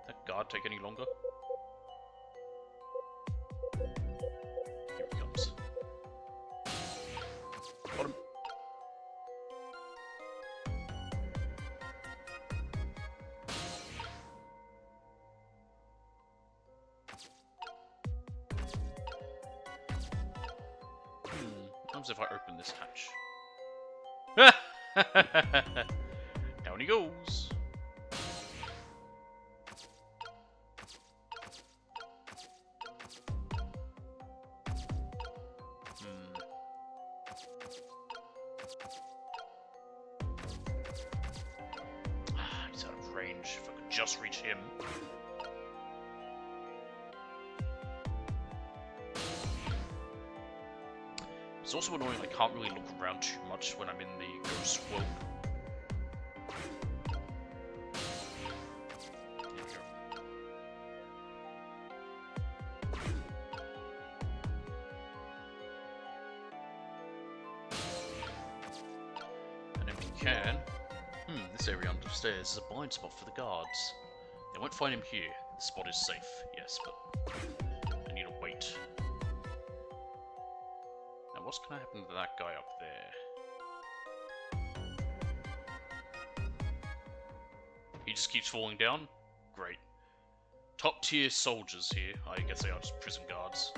That guard take any longer? Here he comes. Got him. What happens if I open this hatch? Down he goes. He's out of range. If I could just reach him. It's also annoying I can't really look around too much when I'm in the ghost world. There we go. An empty can. This area understairs is a blind spot for the guards. They won't find him here. The spot is safe, yes, but I need to wait. Now, what's gonna happen to that guy up there? He just keeps falling down? Great. Top tier soldiers here. I guess they are just prison guards.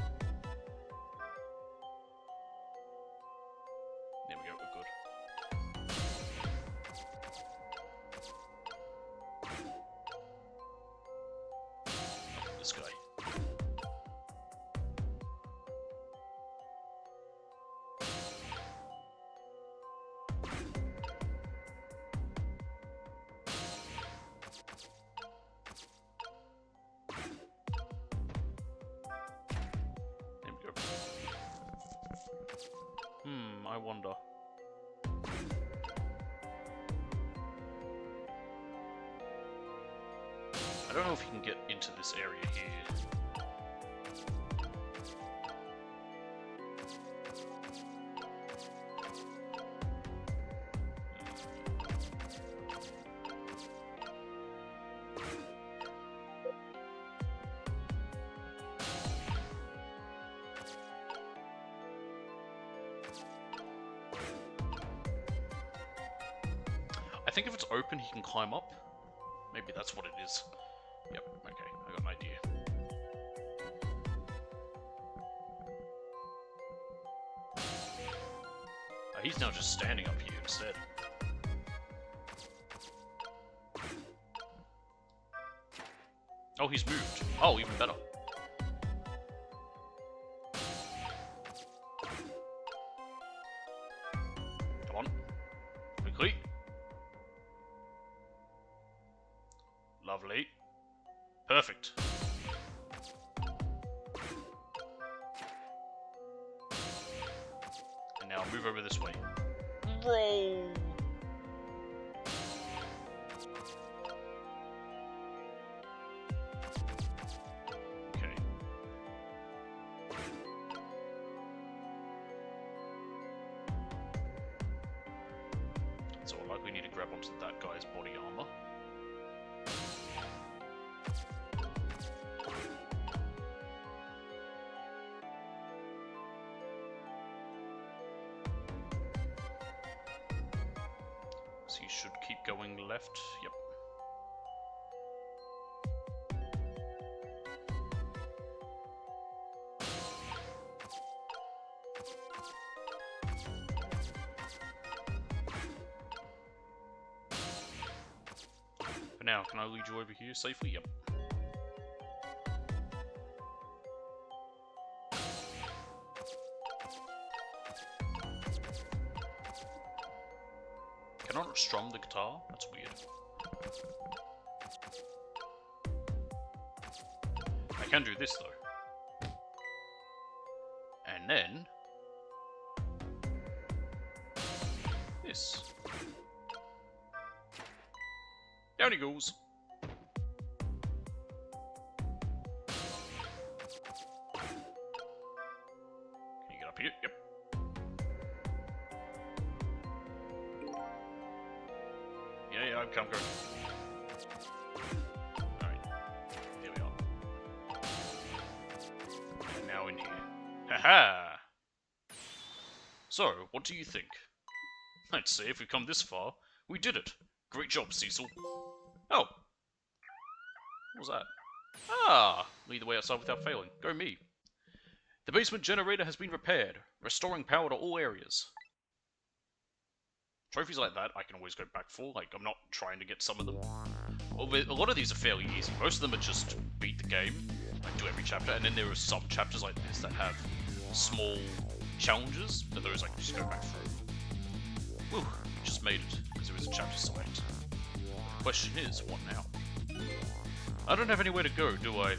There we go, we're good. This guy. There we go. I wonder. I don't know if you can get into this area here. I think if it's open, he can climb up. Maybe that's what it is. Yep, okay, I got an idea. He's now just standing up here instead. Oh, he's moved. Oh, even better. Come on. Quickly. Lovely. Perfect. And now move over this way. Roll! Okay. So I likely need to grab onto that guy's body armor. So you should keep going left. Yep. For now, can I lead you over here safely? Yep. Can I not strum the guitar? That's weird. I can do this though. And then... this. Down he goes. Can you get up here? Yep. Yeah, I'm going. Alright. Here we are. And now in here. Haha! So, what do you think? I'd say if we've come this far, we did it. Great job, Cecil. Oh. What was that? Ah! Lead the way outside without failing. Go me. The basement generator has been repaired, restoring power to all areas. Trophies like that I can always go back for, like, I'm not trying to get some of them. Well, a lot of these are fairly easy. Most of them are just beat the game, like do every chapter, and then there are some chapters like this that have small challenges, that those I can just go back through. Whew, just made it, because there is a chapter select. The question is, what now? I don't have anywhere to go, do I?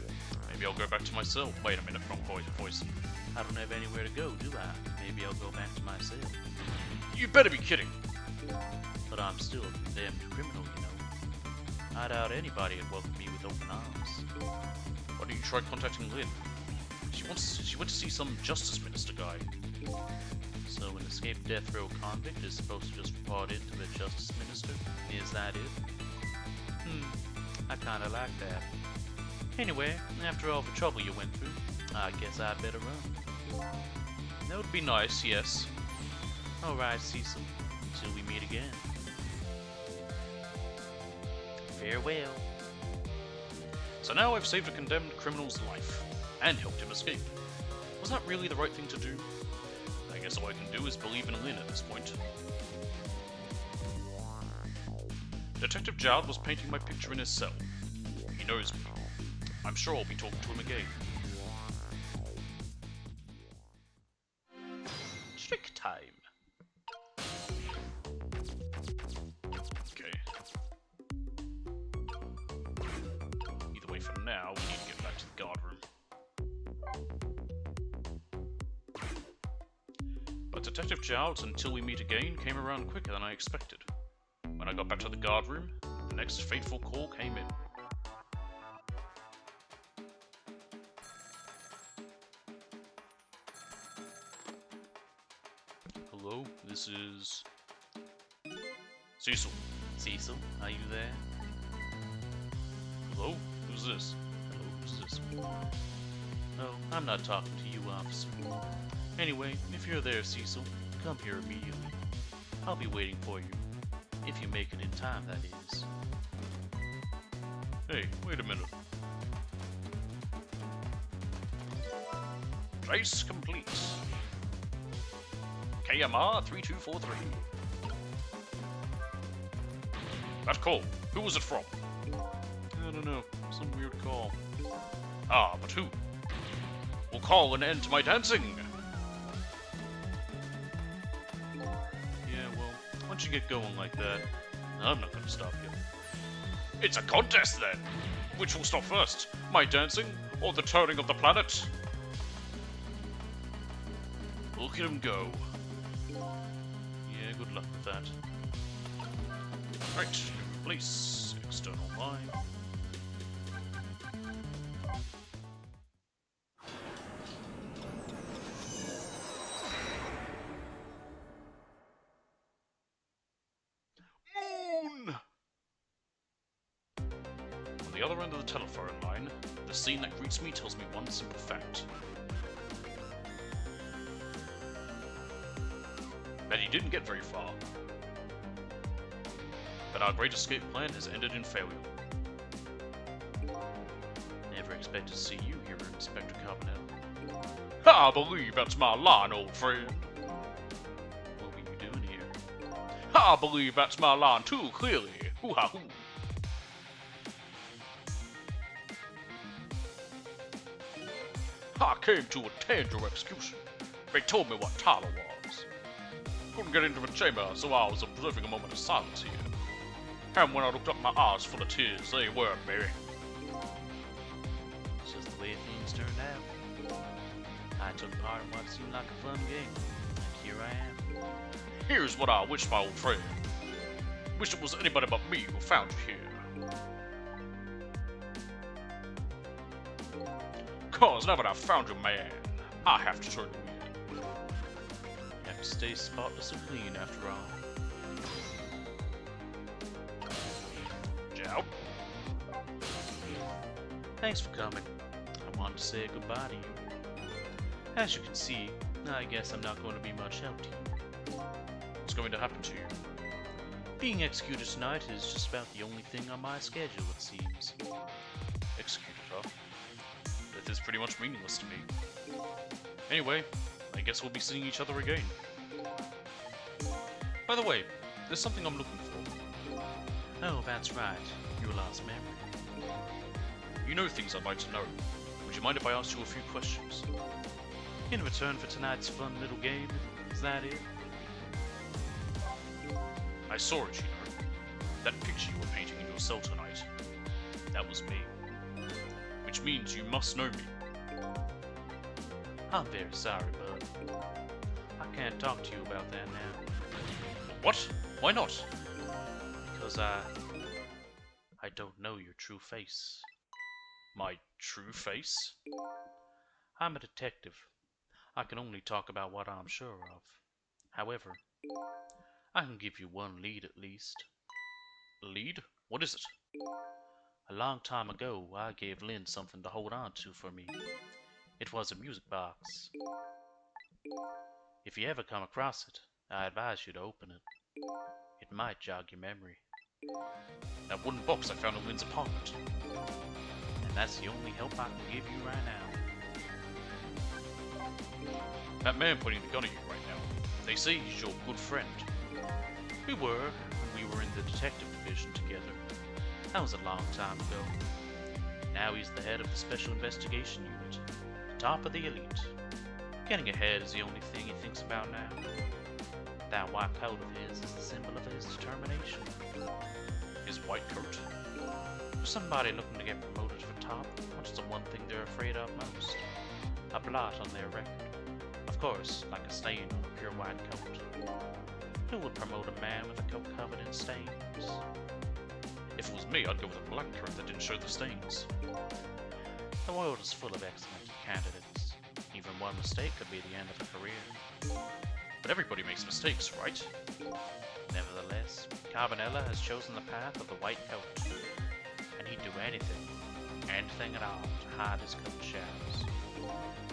Maybe I'll go back to my cell. Wait a minute, wrong voice. I don't have anywhere to go, do I? Maybe I'll go back to my cell. You better be kidding! But I'm still a condemned criminal, you know. I doubt anybody would welcome me with open arms. Why don't you try contacting Lynn? She went to see some justice minister guy. So an escaped death row convict is supposed to just report in to the justice minister? Is that it? I kinda like that. Anyway, after all the trouble you went through, I guess I'd better run. That would be nice, yes. Alright, Cecil. Until we meet again. Farewell. So now I've saved a condemned criminal's life, and helped him escape. Was that really the right thing to do? I guess all I can do is believe in Lynn at this point. Detective Jard was painting my picture in his cell. He knows me. I'm sure I'll be talking to him again. Trick time. Okay. Either way, for now, we need to get back to the guard room. But Detective Jard's Until We Meet Again came around quicker than I expected. When I got back to the guard room, the next fateful call came in. Hello, this is... Cecil. Cecil, are you there? Hello? Who's this? Hello, who's this? No, I'm not talking to you, officer. Anyway, if you're there, Cecil, come here immediately. I'll be waiting for you. If you make it in time, that is. Hey, wait a minute. Trace complete. KMR 3243. That call, who was it from? I don't know, some weird call. Ah, but who? We'll call an end to my dancing. Yeah, well, once you get going like that, I'm not gonna stop you. It's a contest then. Which will stop first? My dancing or the turning of the planet? Look at him go. Yeah, good luck with that. Right, replace external line. Moon! On the other end of the telephone line, the scene that greets me tells me one simple fact. That he didn't get very far. But our great escape plan has ended in failure. Never expect to see you here, Inspector Carbonell. I believe that's my line, old friend. What were you doing here? I believe that's my line too, clearly. Hoo-ha-hoo. I came to attend your execution. They told me what time it was. Couldn't get into the chamber, so I was observing a moment of silence here. And when I looked up, my eyes full of tears, they weren't merry. It's just the way things turned out. I took part in what seemed like a fun game, and here I am. Here's what I wish, my old friend. Wish it was anybody but me who found you here. 'Cause now that I've found your man, I have to turn you in. You have to stay spotless and clean after all. Joe? Thanks for coming. I wanted to say goodbye to you. As you can see, I guess I'm not going to be much help to you. What's going to happen to you? Being executed tonight is just about the only thing on my schedule, it seems. Executed, huh? Death is pretty much meaningless to me. Anyway, I guess we'll be seeing each other again. By the way, there's something I'm looking for. Oh, that's right. Your lost memory. You know things I'd like to know. Would you mind if I asked you a few questions? In return for tonight's fun little game, is that it? I saw it, you know. That picture you were painting in your cell tonight. That was me. Which means you must know me. I'm very sorry, bud. I can't talk to you about that now. What? Why not? Because I don't know your true face. My true face? I'm a detective. I can only talk about what I'm sure of. However, I can give you one lead at least. Lead? What is it? A long time ago, I gave Lynn something to hold on to for me. It was a music box. If you ever come across it, I advise you to open it. It might jog your memory. That wooden box I found in Lynn's apartment. And that's the only help I can give you right now. That man pointing the gun at you right now. They say he's your good friend. We were when we were in the detective division together. That was a long time ago. Now he's the head of the Special Investigation Unit, top of the elite. Getting ahead is the only thing he thinks about now. That white coat of his is the symbol of his determination. His white coat? For somebody looking to get promoted to the top, what's the one thing they're afraid of most? A blot on their record. Of course, like a stain on a pure white coat. Who would promote a man with a coat covered in stains? If it was me, I'd go with a black coat that didn't show the stains. The world is full of excellent candidates. Even one mistake could be the end of a career. But everybody makes mistakes, right? Nevertheless, Carbonella has chosen the path of the white coat. And he'd do anything at all, to hide his coat shadows.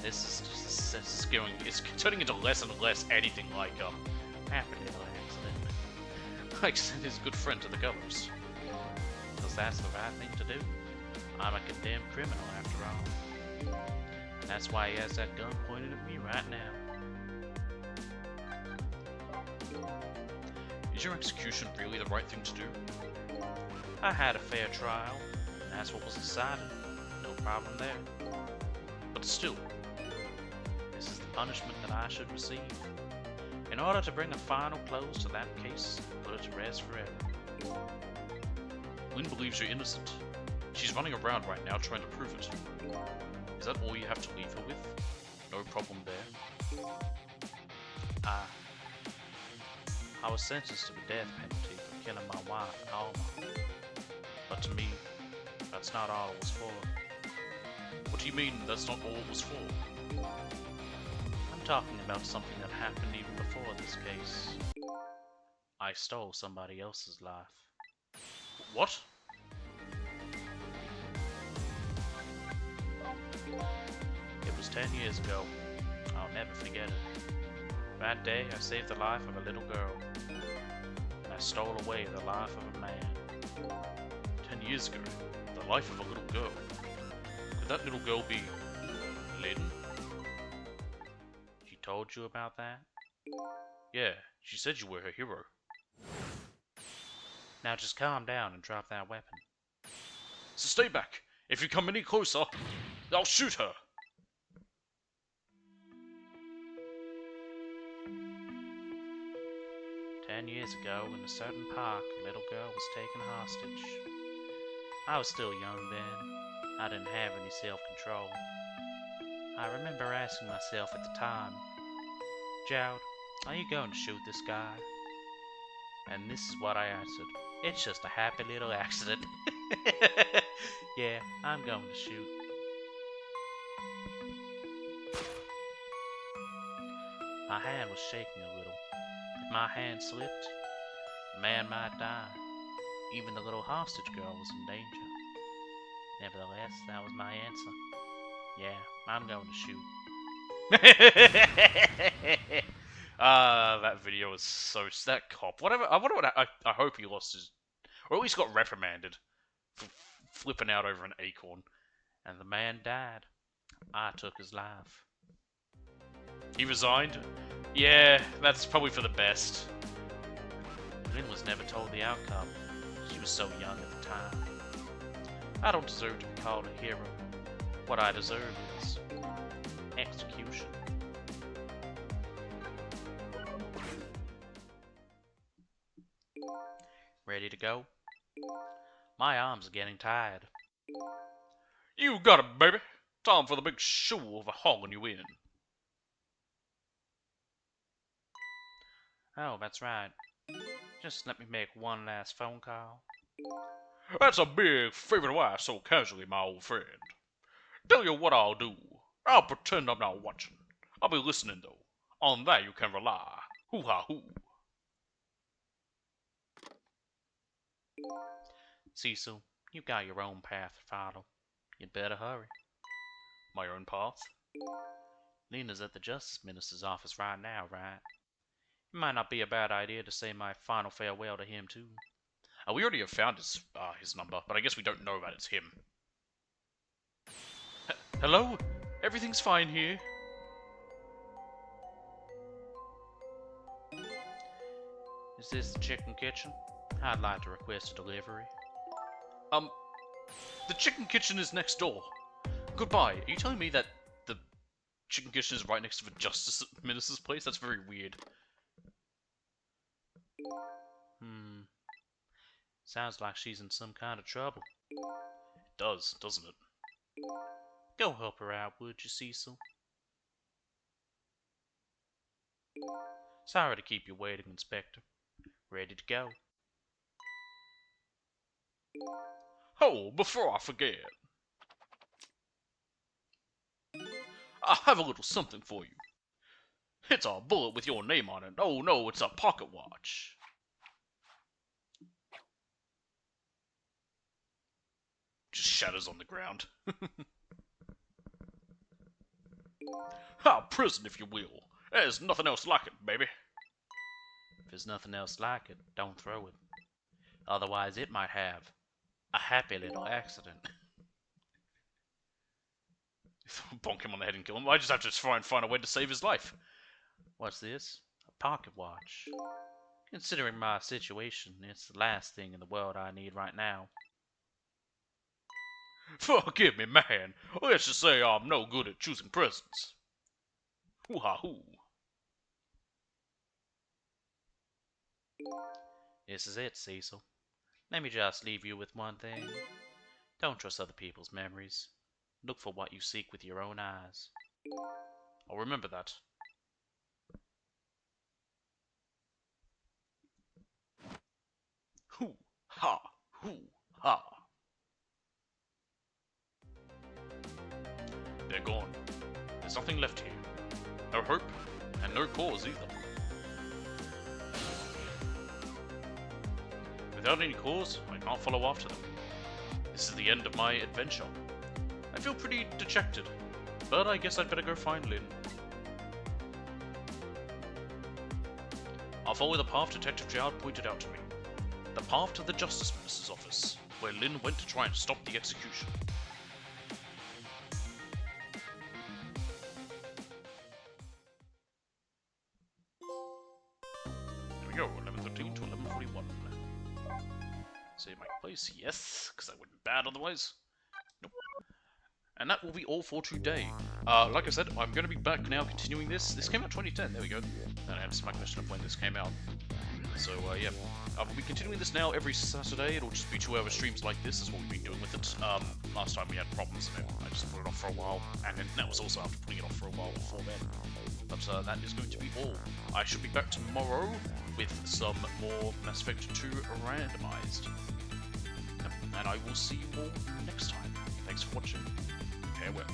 This is going, it's turning into less and less anything like, Happy little accident. like his good friend to the Gullers. Because that's the right thing to do. I'm a condemned criminal after all. And that's why he has that gun pointed at me right now. Is your execution really the right thing to do? I had a fair trial, and that's what was decided. No problem there. But still, this is the punishment that I should receive. In order to bring a final close to that case, put it to rest forever. Lynn believes you're innocent. She's running around right now trying to prove it. Is that all you have to leave her with? No problem there? I was sentenced to the death penalty for killing my wife, Alma. But to me, that's not all it was for. What do you mean that's not all it was for? I'm talking about something that happened even before this case. I stole somebody else's life. What? It was 10 years ago. I'll never forget it. That day, I saved the life of a little girl. And I stole away the life of a man. 10 years ago? The life of a little girl? Could that little girl be Lynn? She told you about that? Yeah, she said you were her hero. Now just calm down and drop that weapon. So stay back. If you come any closer, I'll shoot her. 10 years ago, in a certain park, a little girl was taken hostage. I was still young then. I didn't have any self-control. I remember asking myself at the time, Jowd, are you going to shoot this guy? And this is what I answered. It's just a happy little accident. Yeah, I'm going to shoot. My hand was shaking a little. If my hand slipped, the man might die. Even the little hostage girl was in danger. Nevertheless, that was my answer. Yeah, I'm going to shoot. That video was so... That cop... Whatever... I wonder what... I hope he lost his... Or at least got reprimanded for flipping out over an acorn. And the man died. I took his life. He resigned? Yeah, that's probably for the best. Lynn was never told the outcome. She was so young at the time. I don't deserve to be called a hero. What I deserve is execution. Ready to go? My arms are getting tired. You got it, baby. Time for the big show of hauling you in. Oh, that's right. Just let me make one last phone call. That's a big favor to ask so casually, my old friend. Tell you what I'll do. I'll pretend I'm not watching. I'll be listening, though. On that you can rely. Hoo-ha-hoo. Cecil, you've got your own path to follow. You'd better hurry. My own path? Lena's at the Justice Minister's office right now, right? It might not be a bad idea to say my final farewell to him, too. We already have found his number, but I guess we don't know that it's him. Hello? Everything's fine here. Is this the chicken kitchen? I'd like to request a delivery. The chicken kitchen is next door. Goodbye. Are you telling me that the chicken kitchen is right next to the Justice Minister's place? That's very weird. Sounds like she's in some kind of trouble. It does, doesn't it? Go help her out, would you, Cecil? Sorry to keep you waiting, Inspector. Ready to go. Oh, before I forget. I have a little something for you. It's a bullet with your name on it. Oh no, it's a pocket watch. Just shatters on the ground. Prison, if you will. There's nothing else like it, baby. If there's nothing else like it, don't throw it. Otherwise, it might have a happy little accident. Bonk him on the head and kill him. I just have to try and find a way to save his life. What's this? A pocket watch. Considering my situation, it's the last thing in the world I need right now. Forgive me, man. Let's just say I'm no good at choosing presents. Hoo-ha-hoo. This is it, Cecil. Let me just leave you with one thing. Don't trust other people's memories. Look for what you seek with your own eyes. I'll remember that. Hoo-ha, hoo-ha. They're gone. There's nothing left here. No hope, and no cause either. Without any cause, I can't follow after them. This is the end of my adventure. I feel pretty dejected, but I guess I'd better go find Lynn. I'll follow the path Detective Jowd pointed out to me. The path to the Justice Minister's office, where Lynn went to try and stop the execution. There we go, 11:13 to 11:41. Save my place, yes, because that would be bad otherwise. Nope. And that will be all for today. Like I said, I'm going to be back now continuing this. This came out 2010, there we go. And I answered my question of when this came out. So, yeah. We'll be continuing this now every Saturday. It'll just be 2-hour streams like this, is what we've been doing with it. Last time we had problems and I just put it off for a while. And then that was also after putting it off for a while before then. But that is going to be all. I shall be back tomorrow with some more Mass Effect 2 randomized. And I will see you all next time. Thanks for watching. Farewell.